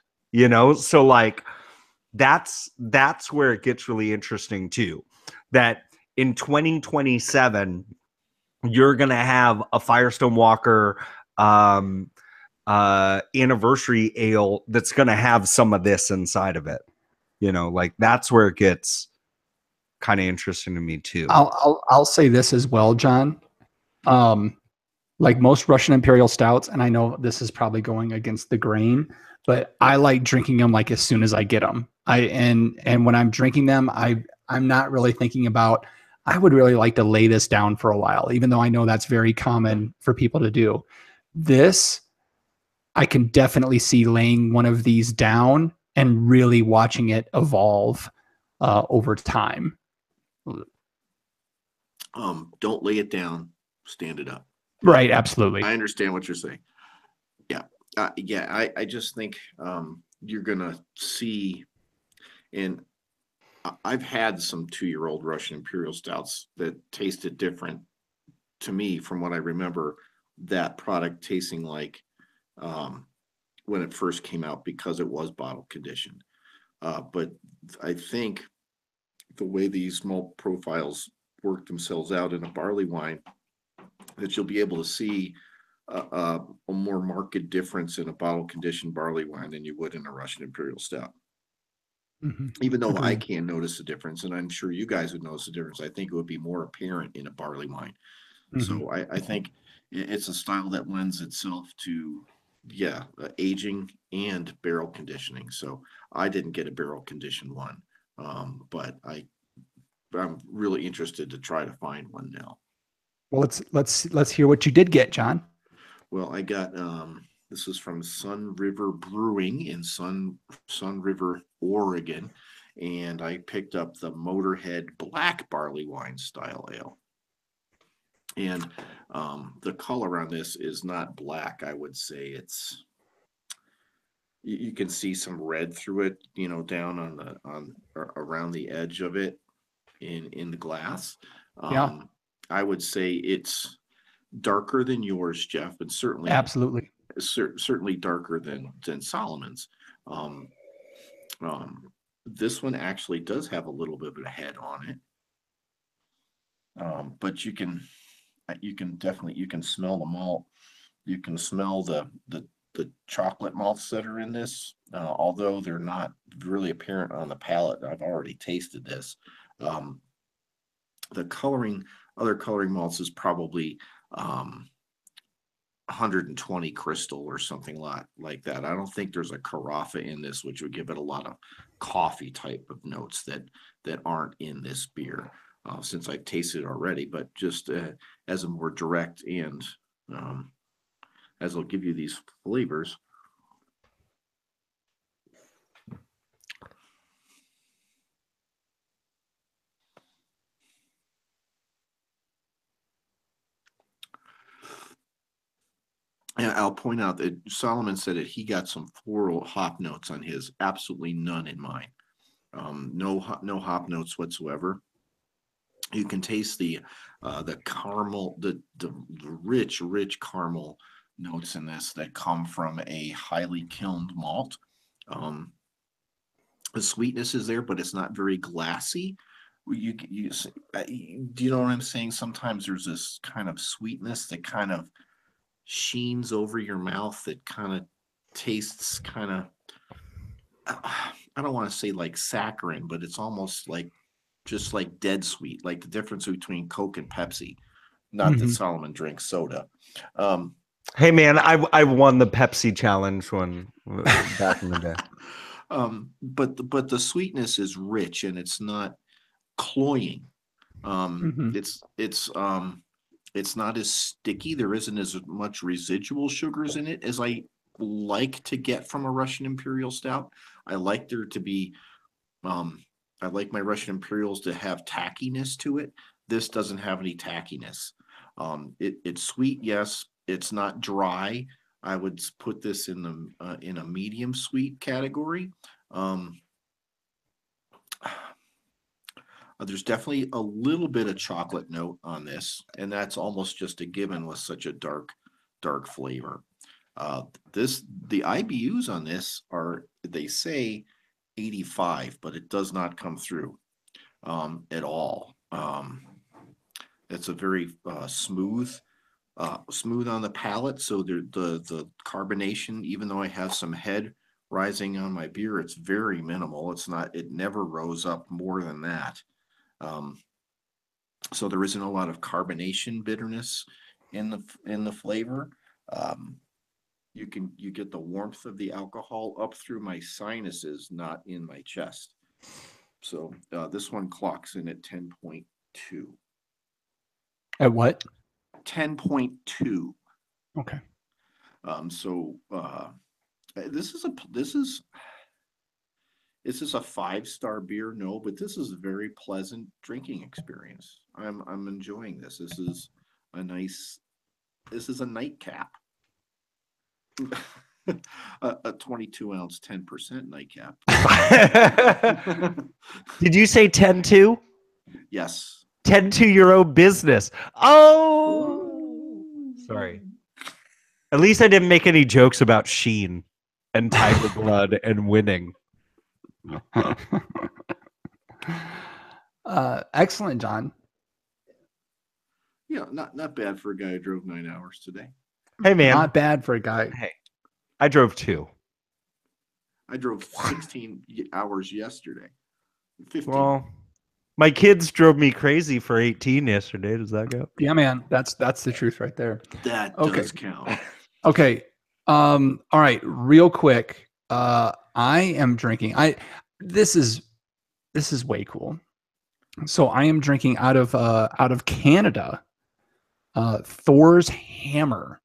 so like that's where it gets really interesting too, that in 2027 you're gonna have a Firestone Walker anniversary ale that's gonna have some of this inside of it. Like that's where it gets kind of interesting to me too. I'll say this as well, John. Like most Russian Imperial Stouts, and I know this is probably going against the grain, but I like drinking them like as soon as I get them. And when I'm drinking them, I'm not really thinking about, I would really like to lay this down for a while, even though I know that's very common for people to do. This, I can definitely see laying one of these down and really watching it evolve over time. Don't lay it down, stand it up. Right, absolutely. I understand what you're saying. Yeah. I just think you're gonna see, and I've had some 2-year-old Russian Imperial Stouts that tasted different to me from what I remember that product tasting like when it first came out, because it was bottle conditioned. But I think the way these malt profiles work themselves out in a barley wine, that you'll be able to see a more marked difference in a bottle conditioned barley wine than you would in a Russian Imperial Stout. Even though I can notice a difference, and I'm sure you guys would notice a difference, I think it would be more apparent in a barley wine. So I think it's a style that lends itself to, aging and barrel conditioning. So I didn't get a barrel conditioned one, but I'm really interested to try to find one now. Well, let's hear what you did get, John. Well, I got this is from Sun River Brewing in Sun River, Oregon, and I picked up the Motorhead Black Barley Wine Style Ale. And the color on this is not black. I would say it's, you can see some red through it, down on around the edge of it in the glass. I would say it's darker than yours, Jeff, and certainly absolutely certainly darker than Solomon's. This one actually does have a little bit of a head on it, but you can smell the malt. You can smell the chocolate malts that are in this, although they're not really apparent on the palate. I've already tasted this. The other coloring malts is probably 120 crystal or something like that. I don't think there's a carafa in this, which would give it a lot of coffee type of notes that aren't in this beer, since I've tasted it already. But just as a more direct, and as I'll give you these flavors. And I'll point out that Solomon said that he got some floral hop notes on his, absolutely none in mine. No hop notes whatsoever. You can taste the caramel, the rich caramel notes in this that come from a highly kilned malt. The sweetness is there, but it's not very glassy. Do you know what I'm saying? Sometimes there's this kind of sweetness that kind of sheens over your mouth, that kind of tastes kind of, I don't want to say like saccharine, but it's almost like just like dead sweet, like the difference between Coke and Pepsi. Not that Solomon drinks soda. Hey man, I won the Pepsi challenge one back in the day. But the sweetness is rich and it's not cloying. It's It's not as sticky. There isn't as much residual sugars in it as I like to get from a Russian Imperial Stout. I like there to be, I like my Russian Imperials to have tackiness to it. This doesn't have any tackiness. It's sweet, yes. It's not dry. I would put this in a medium sweet category. There's definitely a little bit of chocolate note on this, and that's almost just a given with such a dark flavor. The IBUs on this are, they say 85, but it does not come through at all. It's a very smooth on the palate. So the carbonation, even though I have some head rising on my beer, it's very minimal. It never rose up more than that. So there isn't a lot of carbonation bitterness in the flavor. You get the warmth of the alcohol up through my sinuses, not in my chest. So this one clocks in at 10.2. At what? 10.2. Okay. So this is a 5-star beer, no, but this is a very pleasant drinking experience. I'm enjoying this. This is a nightcap. a 22-ounce, 10% nightcap. Did you say 10-2? Yes. 10-2 your own business. Oh, sorry. At least I didn't make any jokes about Sheen and Tiger Blood and winning. Excellent, John. Yeah, not bad for a guy who drove 9 hours today. Hey, man. Not bad for a guy. Hey, I drove 2. I drove 16 hours yesterday. 15. Well, my kids drove me crazy for 18 yesterday. Does that go? Yeah, man. That's the truth right there. That Okay. does count. Okay. All right. Real quick. I am drinking. This is way cool. So I am drinking out of Canada, Thor's Hammer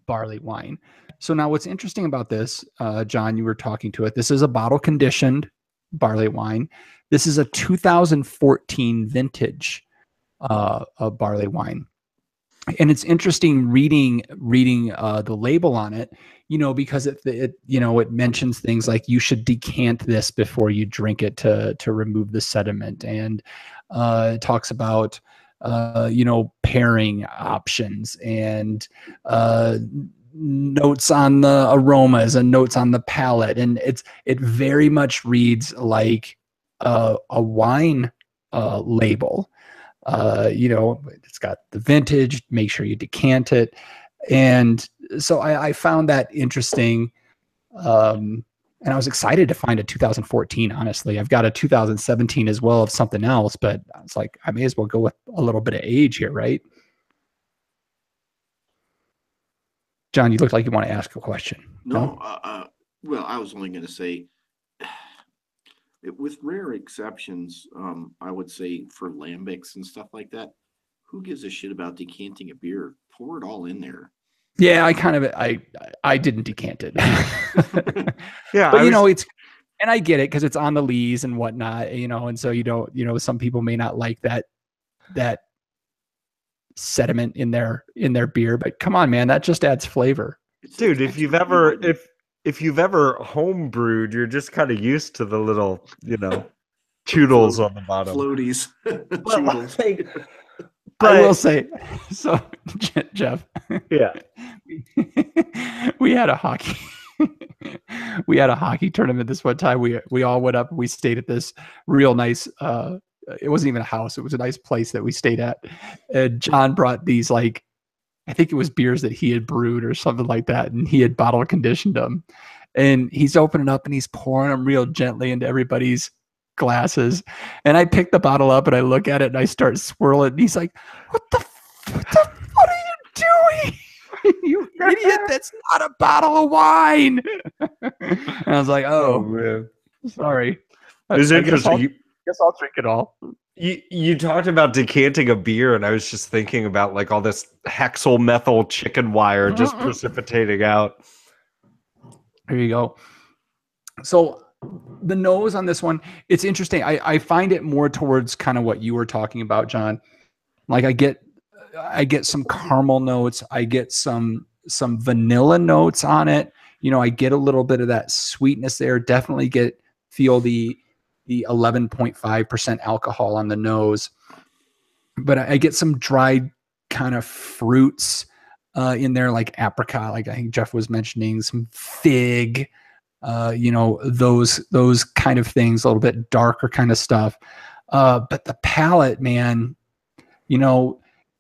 barley wine. So now what's interesting about this, John, you were talking to it. This is a bottle conditioned barley wine. This is a 2014 vintage barley wine. And it's interesting reading the label on it, because it mentions things like you should decant this before you drink it to remove the sediment, and it talks about pairing options and notes on the aromas and notes on the palate, and it very much reads like a wine label. It's got the vintage, make sure you decant it. And so I found that interesting. And I was excited to find a 2014, honestly. I've got a 2017 as well of something else, but I was like, I may as well go with a little bit of age here, right? John, you look like you want to ask a question. No? Well, I was only going to say, with rare exceptions, I would say for lambics and stuff like that, who gives a shit about decanting a beer? Pour it all in there. Yeah, I didn't decant it. Yeah, but it's, and I get it because it's on the lees and whatnot, and so some people may not like that sediment in their beer, but come on, man, that just adds flavor. Dude, if you've ever home brewed, you're just kind of used to the little, choodles on the bottom. Floaties. But I will say, so Jeff, yeah, we had a hockey tournament this one time. We all went up. We stayed at this real nice. It wasn't even a house. It was a nice place that we stayed at. And John brought these, like, I think it was beers that he had brewed or something like that, and he had bottle conditioned them. And he's opening up and he's pouring them real gently into everybody's glasses. And I pick the bottle up and I look at it and I start swirling. And he's like, what the what are you doing? You idiot, that's not a bottle of wine. And I was like, oh man, sorry. It's interesting. Guess I'll drink it all. You talked about decanting a beer, and I was just thinking about like all this hexyl methyl chicken wire just precipitating out. There you go. So the nose on this one, it's interesting. I find it more towards kind of what you were talking about, John. Like I get some caramel notes. I get some vanilla notes on it. I get a little bit of that sweetness there. Definitely feel the 11.5% alcohol on the nose. But I get some dried kind of fruits in there, like apricot, like I think Jeff was mentioning, some fig, those kind of things, a little bit darker kind of stuff. But the palate, man,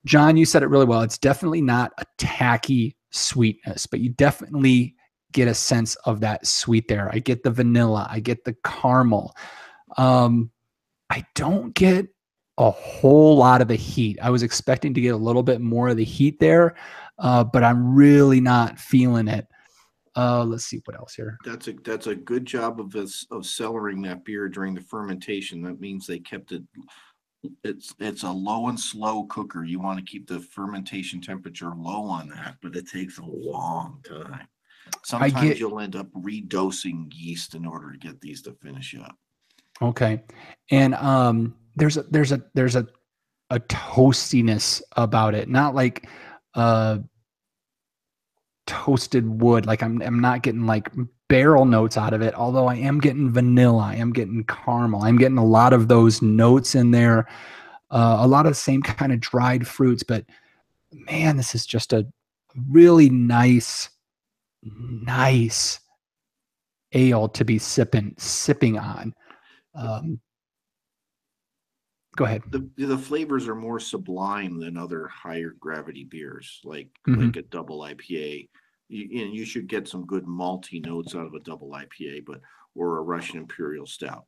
John, you said it really well. It's definitely not a tacky sweetness, but you definitely get a sense of that sweet there. I get the vanilla. I get the caramel. I don't get a whole lot of the heat. I was expecting to get a little bit more of the heat there, but I'm really not feeling it. Let's see what else here. That's a good job of cellaring that beer during the fermentation. That means they kept it. It's a low and slow cooker. You want to keep the fermentation temperature low on that, but it takes a long time. Sometimes you'll end up redosing yeast in order to get these to finish up. Okay, and there's a toastiness about it, not like toasted wood. Like I'm not getting like barrel notes out of it, although I am getting vanilla, I am getting caramel, I'm getting a lot of those notes in there, a lot of the same kind of dried fruits. But man, this is just a really nice ale to be sipping on. Go ahead. The flavors are more sublime than other higher gravity beers, like a double IPA. You should get some good malty notes out of a double IPA, or a Russian Imperial Stout,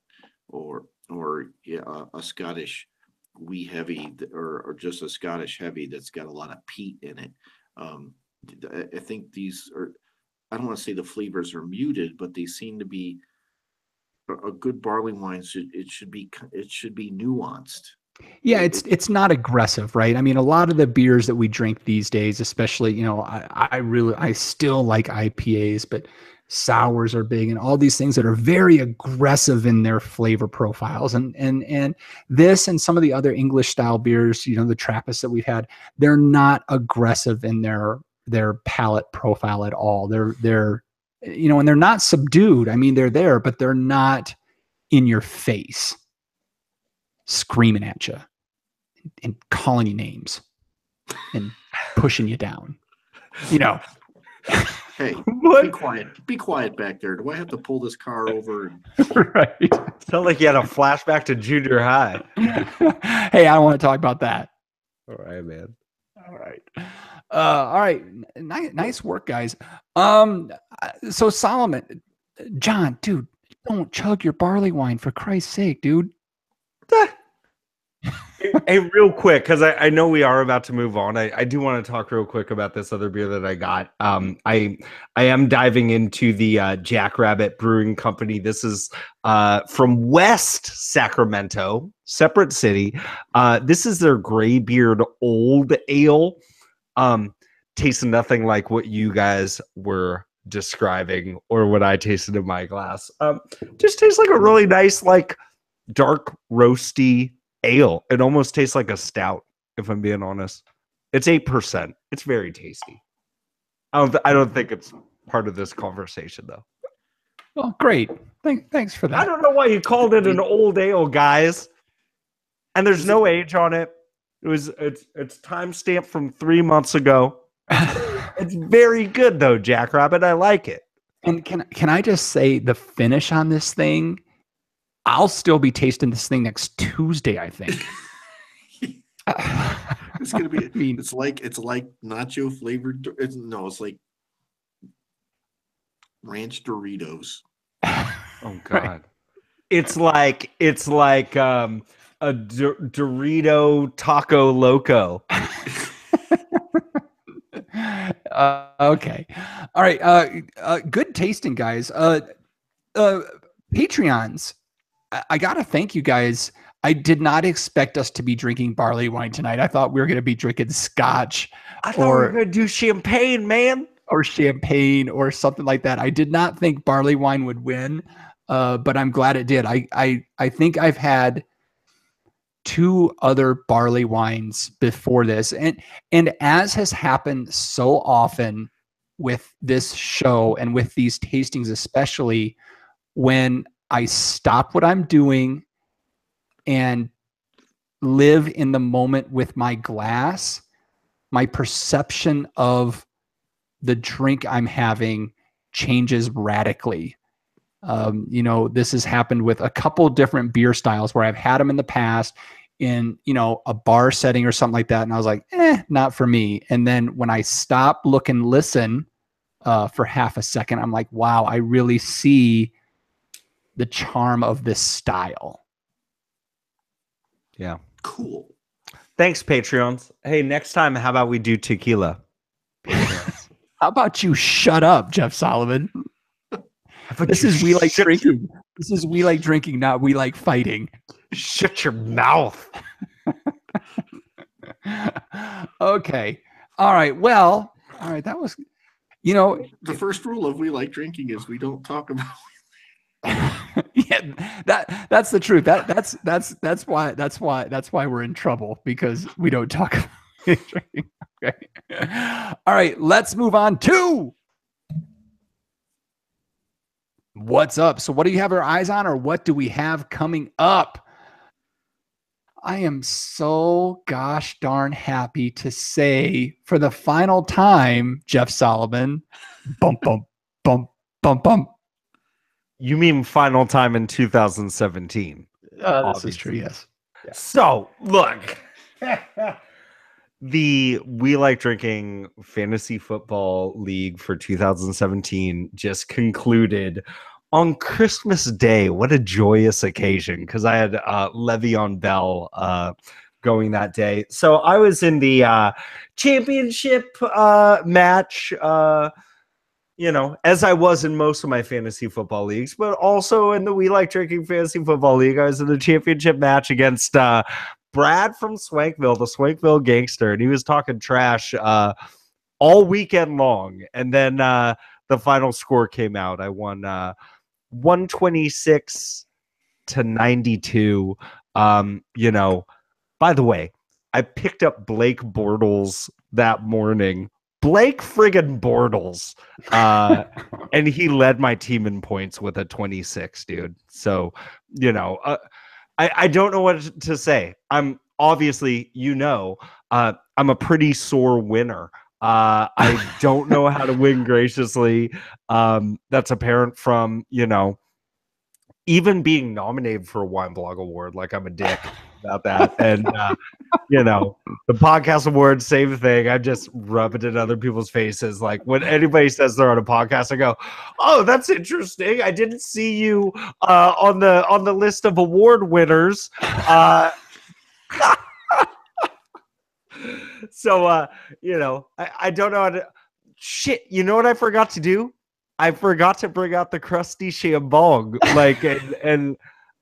or a Scottish wee heavy, or just a Scottish heavy that's got a lot of peat in it. I think these are, I don't want to say the flavors are muted, but they seem to be a good barley wine. It should be nuanced. Yeah, it's not aggressive, right? I mean, a lot of the beers that we drink these days, especially, I still like IPAs, but sours are big, and all these things that are very aggressive in their flavor profiles. And this and some of the other English style beers, the Trappist that we've had, they're not aggressive in their palate profile at all. They're and they're not subdued. I mean, they're there, but they're not in your face, screaming at you and calling you names and pushing you down. Hey, be quiet back there. Do I have to pull this car over? Right. Sounds like you had a flashback to junior high. Hey, I don't want to talk about that. All right, man. All right. All right. Nice work, guys. So Solomon, John, dude, don't chug your barley wine, for Christ's sake, dude. Hey, real quick, because I know we are about to move on. I do want to talk real quick about this other beer that I got. I am diving into the Jackrabbit Brewing Company. This is from West Sacramento, separate city. This is their Graybeard Old Ale. Tasted nothing like what you guys were describing or what I tasted in my glass. Just tastes like a really nice, like dark roasty ale. It almost tastes like a stout, if I'm being honest. It's 8%. It's very tasty. I don't think it's part of this conversation though. Well, great. Thanks for that. I don't know why you called it an old ale, guys. And there's no age on it. It's time stamped from 3 months ago. It's very good though, Jackrabbit. I like it. And can I just say the finish on this thing? I'll still be tasting this thing next Tuesday, I think. It's gonna be. It's like nacho flavored. It's like ranch Doritos. Oh God! Right. It's like a Dorito Taco Loco. Okay. All right. Good tasting, guys. Patreons. I got to thank you guys. I did not expect us to be drinking barley wine tonight. I thought we were going to be drinking scotch I thought we were going to do champagne, man. Or champagne or something like that. I did not think barley wine would win, but I'm glad it did. I think I've had 2 other barley wines before this. And as has happened so often with this show and with these tastings, especially when I stop what I'm doing and live in the moment with my glass, my perception of the drink I'm having changes radically. This has happened with a couple different beer styles where I've had them in the past in, a bar setting or something like that. And I was like, not for me. And then when I stop, look, and listen for half a second, I'm like, wow, I really see the charm of this style. Yeah. Cool. Thanks, Patreons. Hey, next time, how about we do tequila? Patreons. How about you shut up, Jeff Solomon? This is We Like Drinking. This is We Like Drinking, not We Like Fighting. Shut your mouth. Okay. All right. Well, all right. That was, The first rule of We Like Drinking is we don't talk about. Yeah, that's the truth. That's why we're in trouble, because we don't talk about drinking. Okay. All right, let's move on to what's up. So what do you have our eyes on, or what do we have coming up? I am so gosh darn happy to say for the final time, Jeff Solomon, bump, bump, bump, bump, bump. You mean final time in 2017? This is true, yes. Yeah. So, look. The We Like Drinking Fantasy Football League for 2017 just concluded on Christmas Day. What a joyous occasion, because I had Le'Veon Bell going that day. So I was in the championship match, as I was in most of my fantasy football leagues, but also in the We Like Drinking Fantasy Football League. I was in the championship match against Brad from Swankville, the Swankville gangster, and he was talking trash all weekend long. And then the final score came out. I won 126 to 92. By the way, I picked up Blake Bortles that morning. Blake friggin' Bortles. And he led my team in points with a 26, dude. So, I don't know what to say. I'm obviously, I'm a pretty sore winner. I don't know how to win graciously. That's apparent from, even being nominated for a Wine Blog Award. Like, I'm a dick about that. And, the podcast awards, same thing. I just rub it in other people's faces. Like, when anybody says they're on a podcast, I go, "Oh, that's interesting. I didn't see you on the list of award winners." So, I don't know how to. Shit, you know what I forgot to do? I forgot to bring out the crusty Chambong. Like, and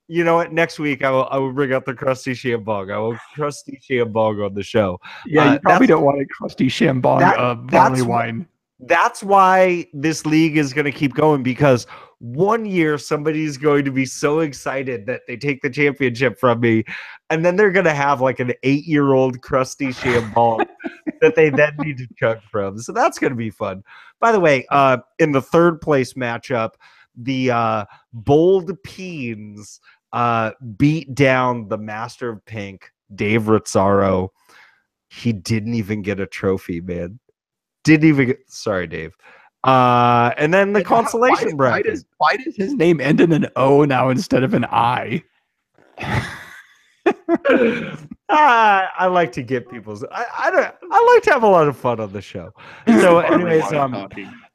you know what? Next week I will bring out the crusty Chambong. I will crusty Chambong on the show. Yeah, you probably don't want a crusty Chambong barley wine. That's why this league is going to keep going, because one year somebody's going to be so excited that they take the championship from me, and then they're going to have like an 8-year-old crusty Chambong that they then need to chug from. So that's going to be fun. By the way, in the third place matchup, the Bold Peens beat down the Master of Pink, Dave Rizzaro. He didn't even get a trophy, man. Didn't even get, sorry, Dave. And then the consolation bracket. Why does his name end in an O now instead of an I? I like to get people's. I like to have a lot of fun on the show. So, anyways,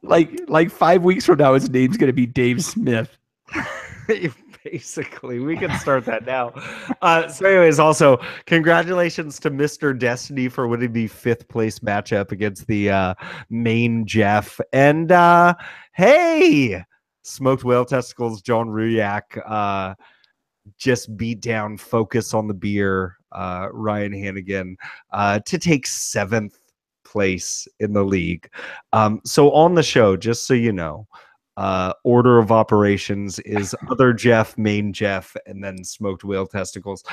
like 5 weeks from now, his name's gonna be Dave Smith. Basically, we can start that now. So, anyways, also congratulations to Mr. Destiny for winning the 5th place matchup against the main Jeff. And hey, Smoked Whale Testicles, John Ruyak. just beat down, focus on the beer, Ryan Hannigan, to take 7th place in the league. So on the show, just so you know, order of operations is other Jeff, main Jeff, and then smoked whale testicles.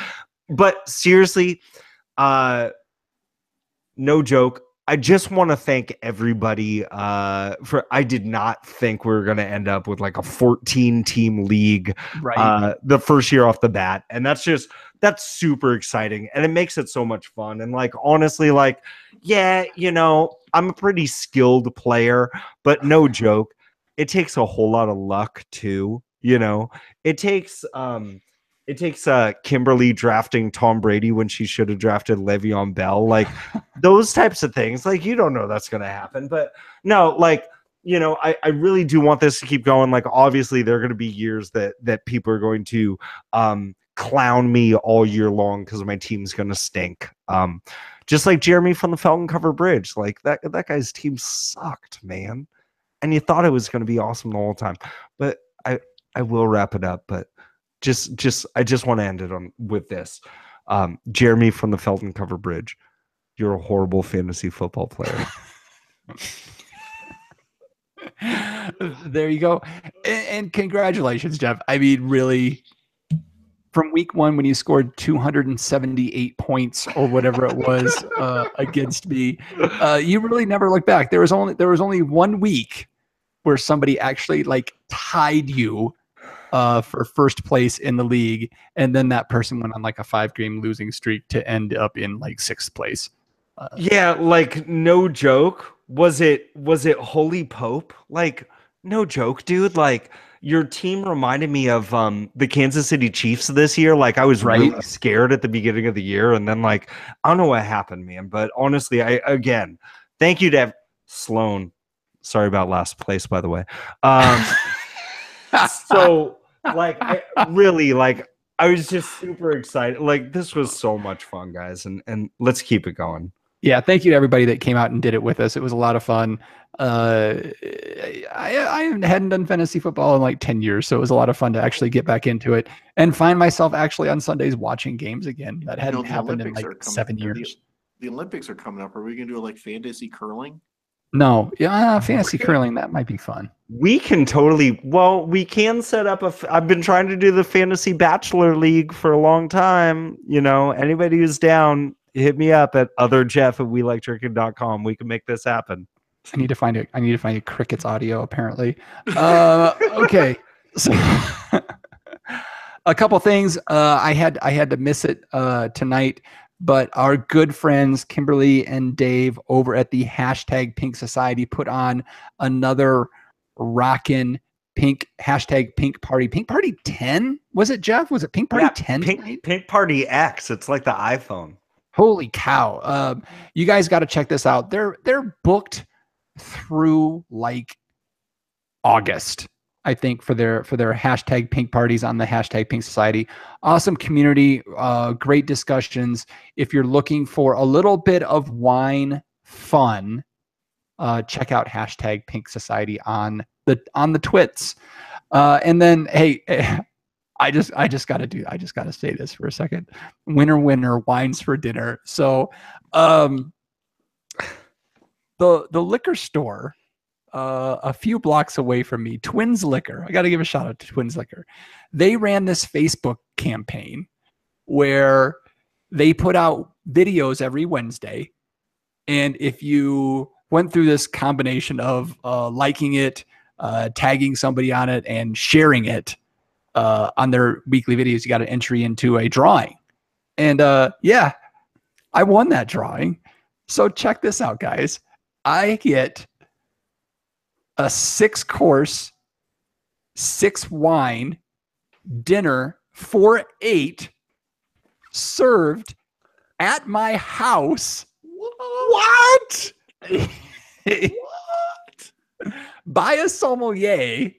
But seriously, no joke. I just want to thank everybody for. I did not think we were going to end up with like a 14-team league the first year off the bat, and that's super exciting, and it makes it so much fun. And like honestly, like yeah, you know, I'm a pretty skilled player, but no joke, it takes a whole lot of luck too. You know, it takes Kimberly drafting Tom Brady when she should have drafted Le'Veon Bell, like those types of things. Like you don't know that's going to happen, but no, like you know, I really do want this to keep going. Like obviously, there are going to be years that people are going to clown me all year long because my team's going to stink. Just like Jeremy from the Felton Cover Bridge, like that guy's team sucked, man, and you thought it was going to be awesome the whole time. But I will wrap it up, but. I just want to end it with this. Jeremy from the Felton Cover Bridge, you're a horrible fantasy football player. There you go. And congratulations, Jeff. I mean, really, from week 1 when you scored 278 points or whatever it was against me, you really never looked back. There was only 1 week where somebody actually like tied you for first place in the league, and then that person went on like a 5-game losing streak to end up in like 6th place. Yeah, like no joke. Was it Holy Pope? Like no joke, dude. Like your team reminded me of the Kansas City Chiefs this year. Like I was really scared at the beginning of the year, and then like I don't know what happened, man. But honestly, again, thank you to Sloan. Sorry about last place, by the way. So like I really like I was just super excited. Like this was so much fun, guys, and let's keep it going. Yeah, thank you to everybody that came out and did it with us. It was a lot of fun. I hadn't done fantasy football in like 10 years, so it was a lot of fun to actually get back into it and find myself actually on Sundays watching games again. That hadn't happened in like 7 years. The Olympics are coming up. Are we gonna do like fantasy curling? No, yeah, fantasy curling, that might be fun. We can totally, well, we can set up I've been trying to do the Fantasy Bachelor League for a long time. You know, anybody who's down, hit me up at otherjeff@welikedrinking.com. We can make this happen. I need to find a Crickets audio, apparently. Okay. So a couple things. I had to miss it tonight. But our good friends Kimberly and Dave over at the #Pink Society put on another rockin' pink #Pink Party. Pink Party 10? Was it, Jeff? Was it Pink Party 10? Pink Party X. It's like the iPhone. Holy cow. You guys got to check this out. They're booked through like August, I think, for their #Pink parties on the #Pink Society. Awesome community, great discussions. If you're looking for a little bit of wine fun, check out #Pink Society on the twits. And then, hey, I just gotta say this for a second. Winner, wines for dinner. So, the liquor store a few blocks away from me, Twins Liquor. I got to give a shout out to Twins Liquor. They ran this Facebook campaign where they put out videos every Wednesday. And if you went through this combination of liking it, tagging somebody on it, and sharing it on their weekly videos, you got an entry into a drawing. And yeah, I won that drawing. So check this out, guys. I get a 6-course, 6-wine dinner for 8 served at my house. What? What? By a sommelier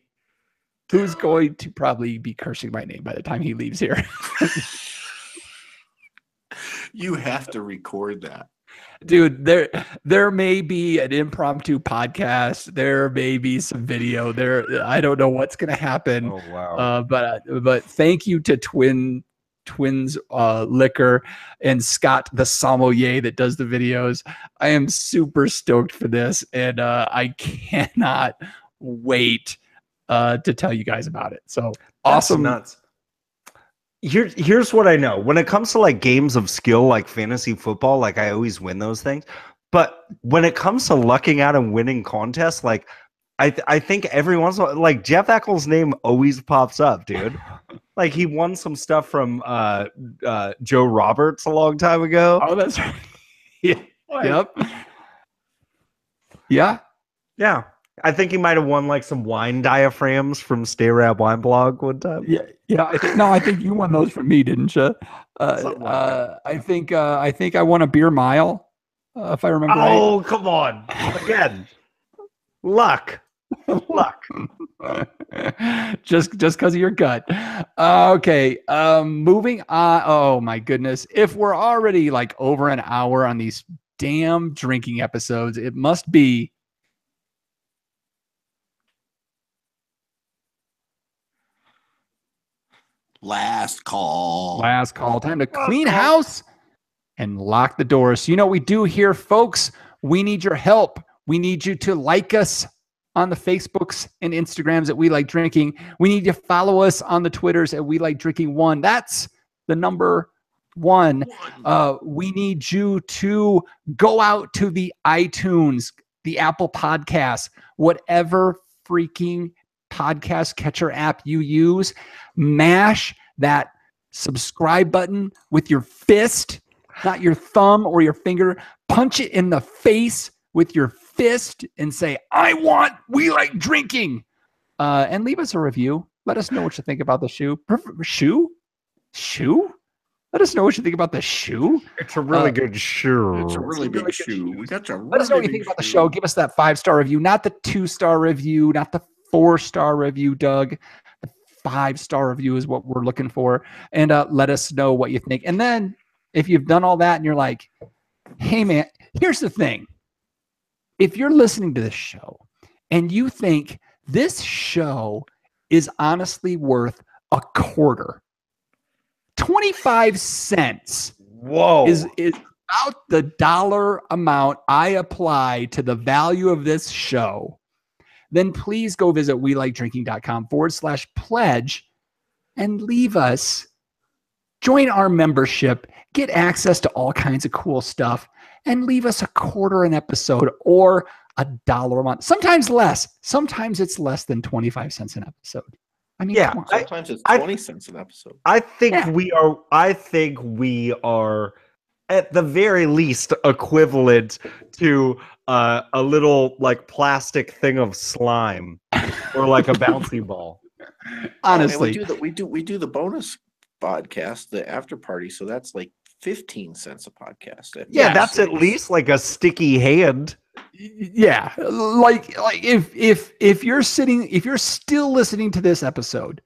who's going to probably be cursing my name by the time he leaves here. You have to record that. Dude, there may be an impromptu podcast. There may be some video. I don't know what's gonna happen. Oh wow. But thank you to Twins Liquor and Scott the sommelier that does the videos. I am super stoked for this, and I cannot wait to tell you guys about it. So awesome. That's nuts. Here's what I know. When it comes to like games of skill, like fantasy football, like I always win those things. But when it comes to lucking out and winning contests, like I think every once in a while, like Jeff Eckel's name always pops up, dude. Like he won some stuff from Joe Roberts a long time ago. Oh, that's right. Yeah. Yep. Yeah. Yeah. I think he might have won like some wine diaphragms from Stay Rad Wine Blog one time. Yeah. I think you won those from me, didn't you? I think I won a beer mile, if I remember right. Oh, come on. Again. Luck. just because of your gut. Okay. Moving on. Oh my goodness. If we're already like over an hour on these damn drinking episodes, it must be last call. Time to clean house and lock the doors. So you know what we do here, folks? We need your help. We need you to like us on the Facebooks and Instagrams at We Like Drinking. We need you to follow us on the Twitters at We Like Drinking 1. That's the number 1. We need you to go out to the iTunes, the Apple Podcasts, whatever freaking podcast catcher app you use. Mash that subscribe button with your fist, not your thumb or your finger. Punch it in the face with your fist and say, I want We Like Drinking. And leave us a review. Let us know what you think about the shoe. Shoe? Let us know what you think about the shoe. It's a really good shoe. It's a really big shoe. That's a really Let us know what you think about the show. Give us that 5-star review, not the 2-star review, not the 4-star review, Doug. The 5-star review is what we're looking for. And let us know what you think. And then if you've done all that and you're like, hey, man, here's the thing. If you're listening to this show and you think this show is honestly worth a quarter, 25 cents is about the dollar amount I apply to the value of this show, then please go visit welikedrinking.com/pledge and leave us, join our membership, get access to all kinds of cool stuff, and leave us a quarter an episode or $1 a month. Sometimes less. Sometimes it's less than 25 cents an episode. I mean, yeah, sometimes it's 20 cents an episode. I think we are at the very least equivalent to a little like plastic thing of slime or like a bouncy ball. Honestly, we do the bonus podcast, the after party, so that's like 15 cents a podcast. Yeah, that's at least like a sticky hand. Yeah, like if you're still listening to this episode,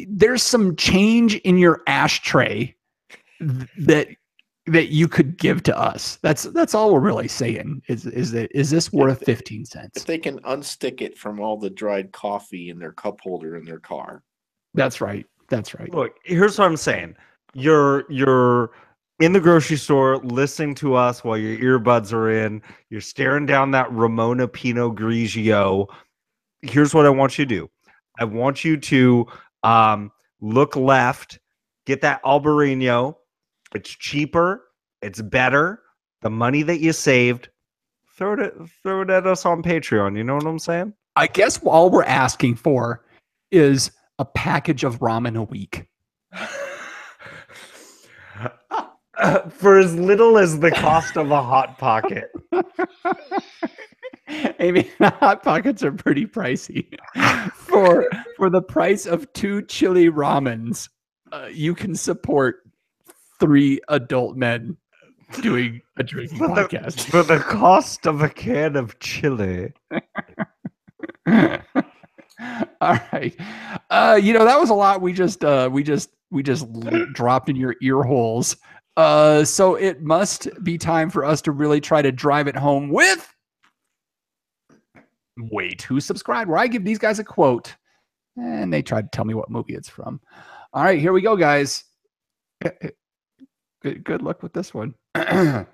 there's some change in your ashtray that you could give to us. That's all we're really saying. Is this worth 15 cents? If they can unstick it from all the dried coffee in their cup holder in their car. That's right. Look, here's what I'm saying. You're in the grocery store listening to us while your earbuds are in. You're staring down that Ramona Pinot Grigio. Here's what I want you to do. I want you to look left, get that Albarino. It's cheaper. It's better. The money that you saved, throw it at us on Patreon. You know what I'm saying? I guess all we're asking for is a package of ramen a week. For as little as the cost of a Hot Pocket. I mean, Hot Pockets are pretty pricey. For the price of 2 chili ramens, you can support 3 adult men doing a drinking podcast. For the cost of a can of chili. All right. That was a lot we just dropped in your ear holes. So it must be time for us to really try to drive it home with Wait Who Subscribed, where I give these guys a quote and they try to tell me what movie it's from. All right, here we go, guys. Good luck with this one. I've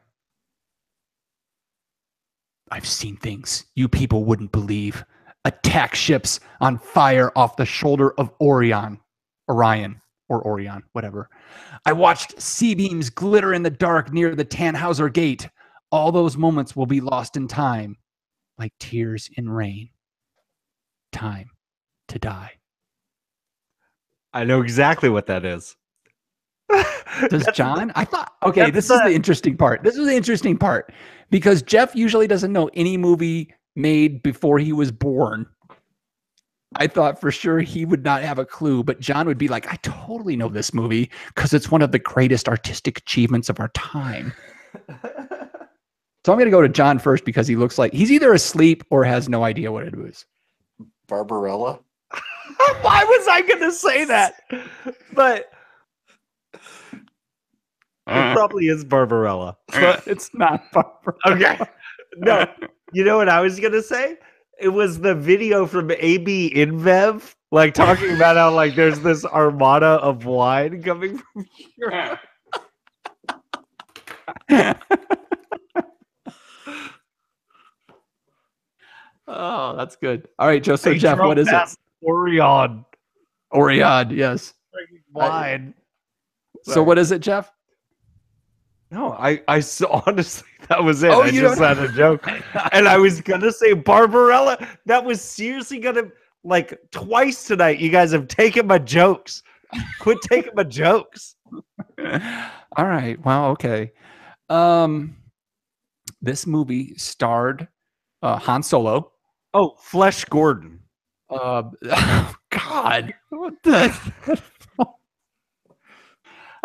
seen things you people wouldn't believe. Attack ships on fire off the shoulder of Orion, whatever. I watched C-beams glitter in the dark near the Tannhauser Gate. All those moments will be lost in time, like tears in rain. Time to die. I know exactly what that is. Does John? I thought, okay, this is the interesting part. This is the interesting part because Jeff usually doesn't know any movie made before he was born. I thought for sure he would not have a clue, but John would be like, I totally know this movie because it's one of the greatest artistic achievements of our time. So I'm going to go to John first because he looks like he's either asleep or has no idea what it is. Barbarella. Why was I going to say that? But it probably is Barbarella. But it's not Barbarella. Okay. No, you know what I was going to say? It was the video from AB InBev, like talking about how like there's this armada of wine coming from Europe. Oh, that's good. All right, Joe. So Jeff, what is it? Orion. Orion, yes. Wine. So what is it, Jeff? No, I so honestly, that was it. Oh, I just had a joke. And I was going to say Barbarella. That was seriously going to, like, twice tonight, you guys have taken my jokes. Quit taking my jokes. All right. Well, okay. This movie starred Han Solo. Oh, Flesh Gordon. God. What the...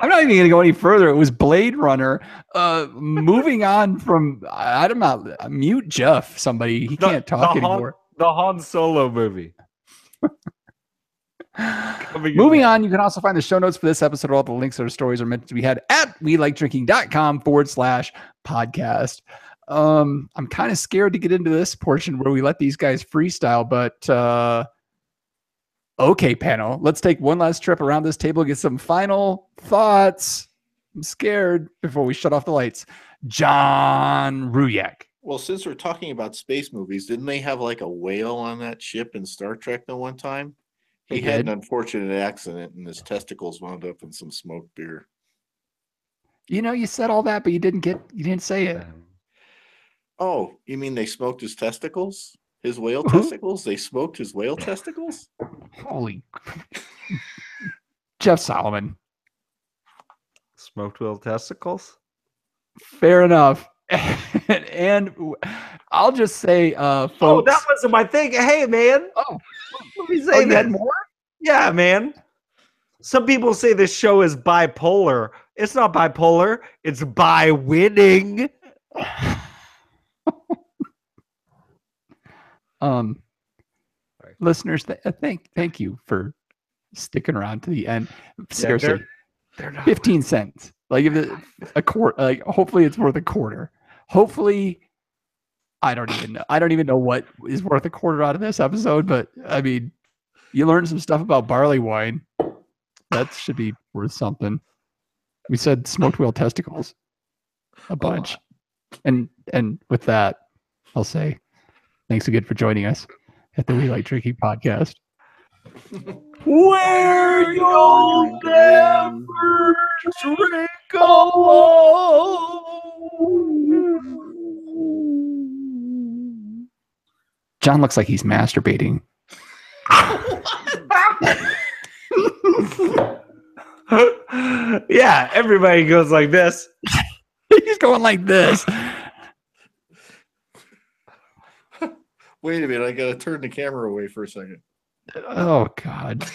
I'm not even going to go any further. It was Blade Runner. Moving on from, I don't know, mute Jeff, somebody. He can't talk anymore. The Han Solo movie. Moving on, you can also find the show notes for this episode. All the links or stories are meant to be had at welikedrinking.com/podcast. I'm kind of scared to get into this portion where we let these guys freestyle, but okay, panel, let's take one last trip around this table, get some final thoughts. I'm scared before we shut off the lights. John Ruyak. Well, since we're talking about space movies, didn't they have like a whale on that ship in Star Trek the one time? He had an unfortunate accident and his testicles wound up in some smoked beer. You know, you said all that, but you didn't say it. Oh, you mean they smoked his testicles? His whale testicles? They smoked his whale testicles? Holy Jeff Solomon. Smoked whale testicles? Fair enough. And I'll just say, folks. Oh, that wasn't my thing. Hey, man. Oh, let me say you had more? Yeah, man. Some people say this show is bipolar. It's not bipolar. It's by winning. Listeners, thank you for sticking around to the end. Seriously, they're not 15 cents. Like if a quarter, like hopefully it's worth a quarter. Hopefully, I don't even know what is worth a quarter out of this episode, but I mean, you learned some stuff about Barleywine. That should be worth something. We said smoked whale testicles a bunch. And with that, I'll say thanks again for joining us at the We Like Drinking podcast. Where you'll never drink alone. John looks like he's masturbating. Yeah, everybody goes like this. He's going like this. Wait a minute, I gotta turn the camera away for a second. Oh God.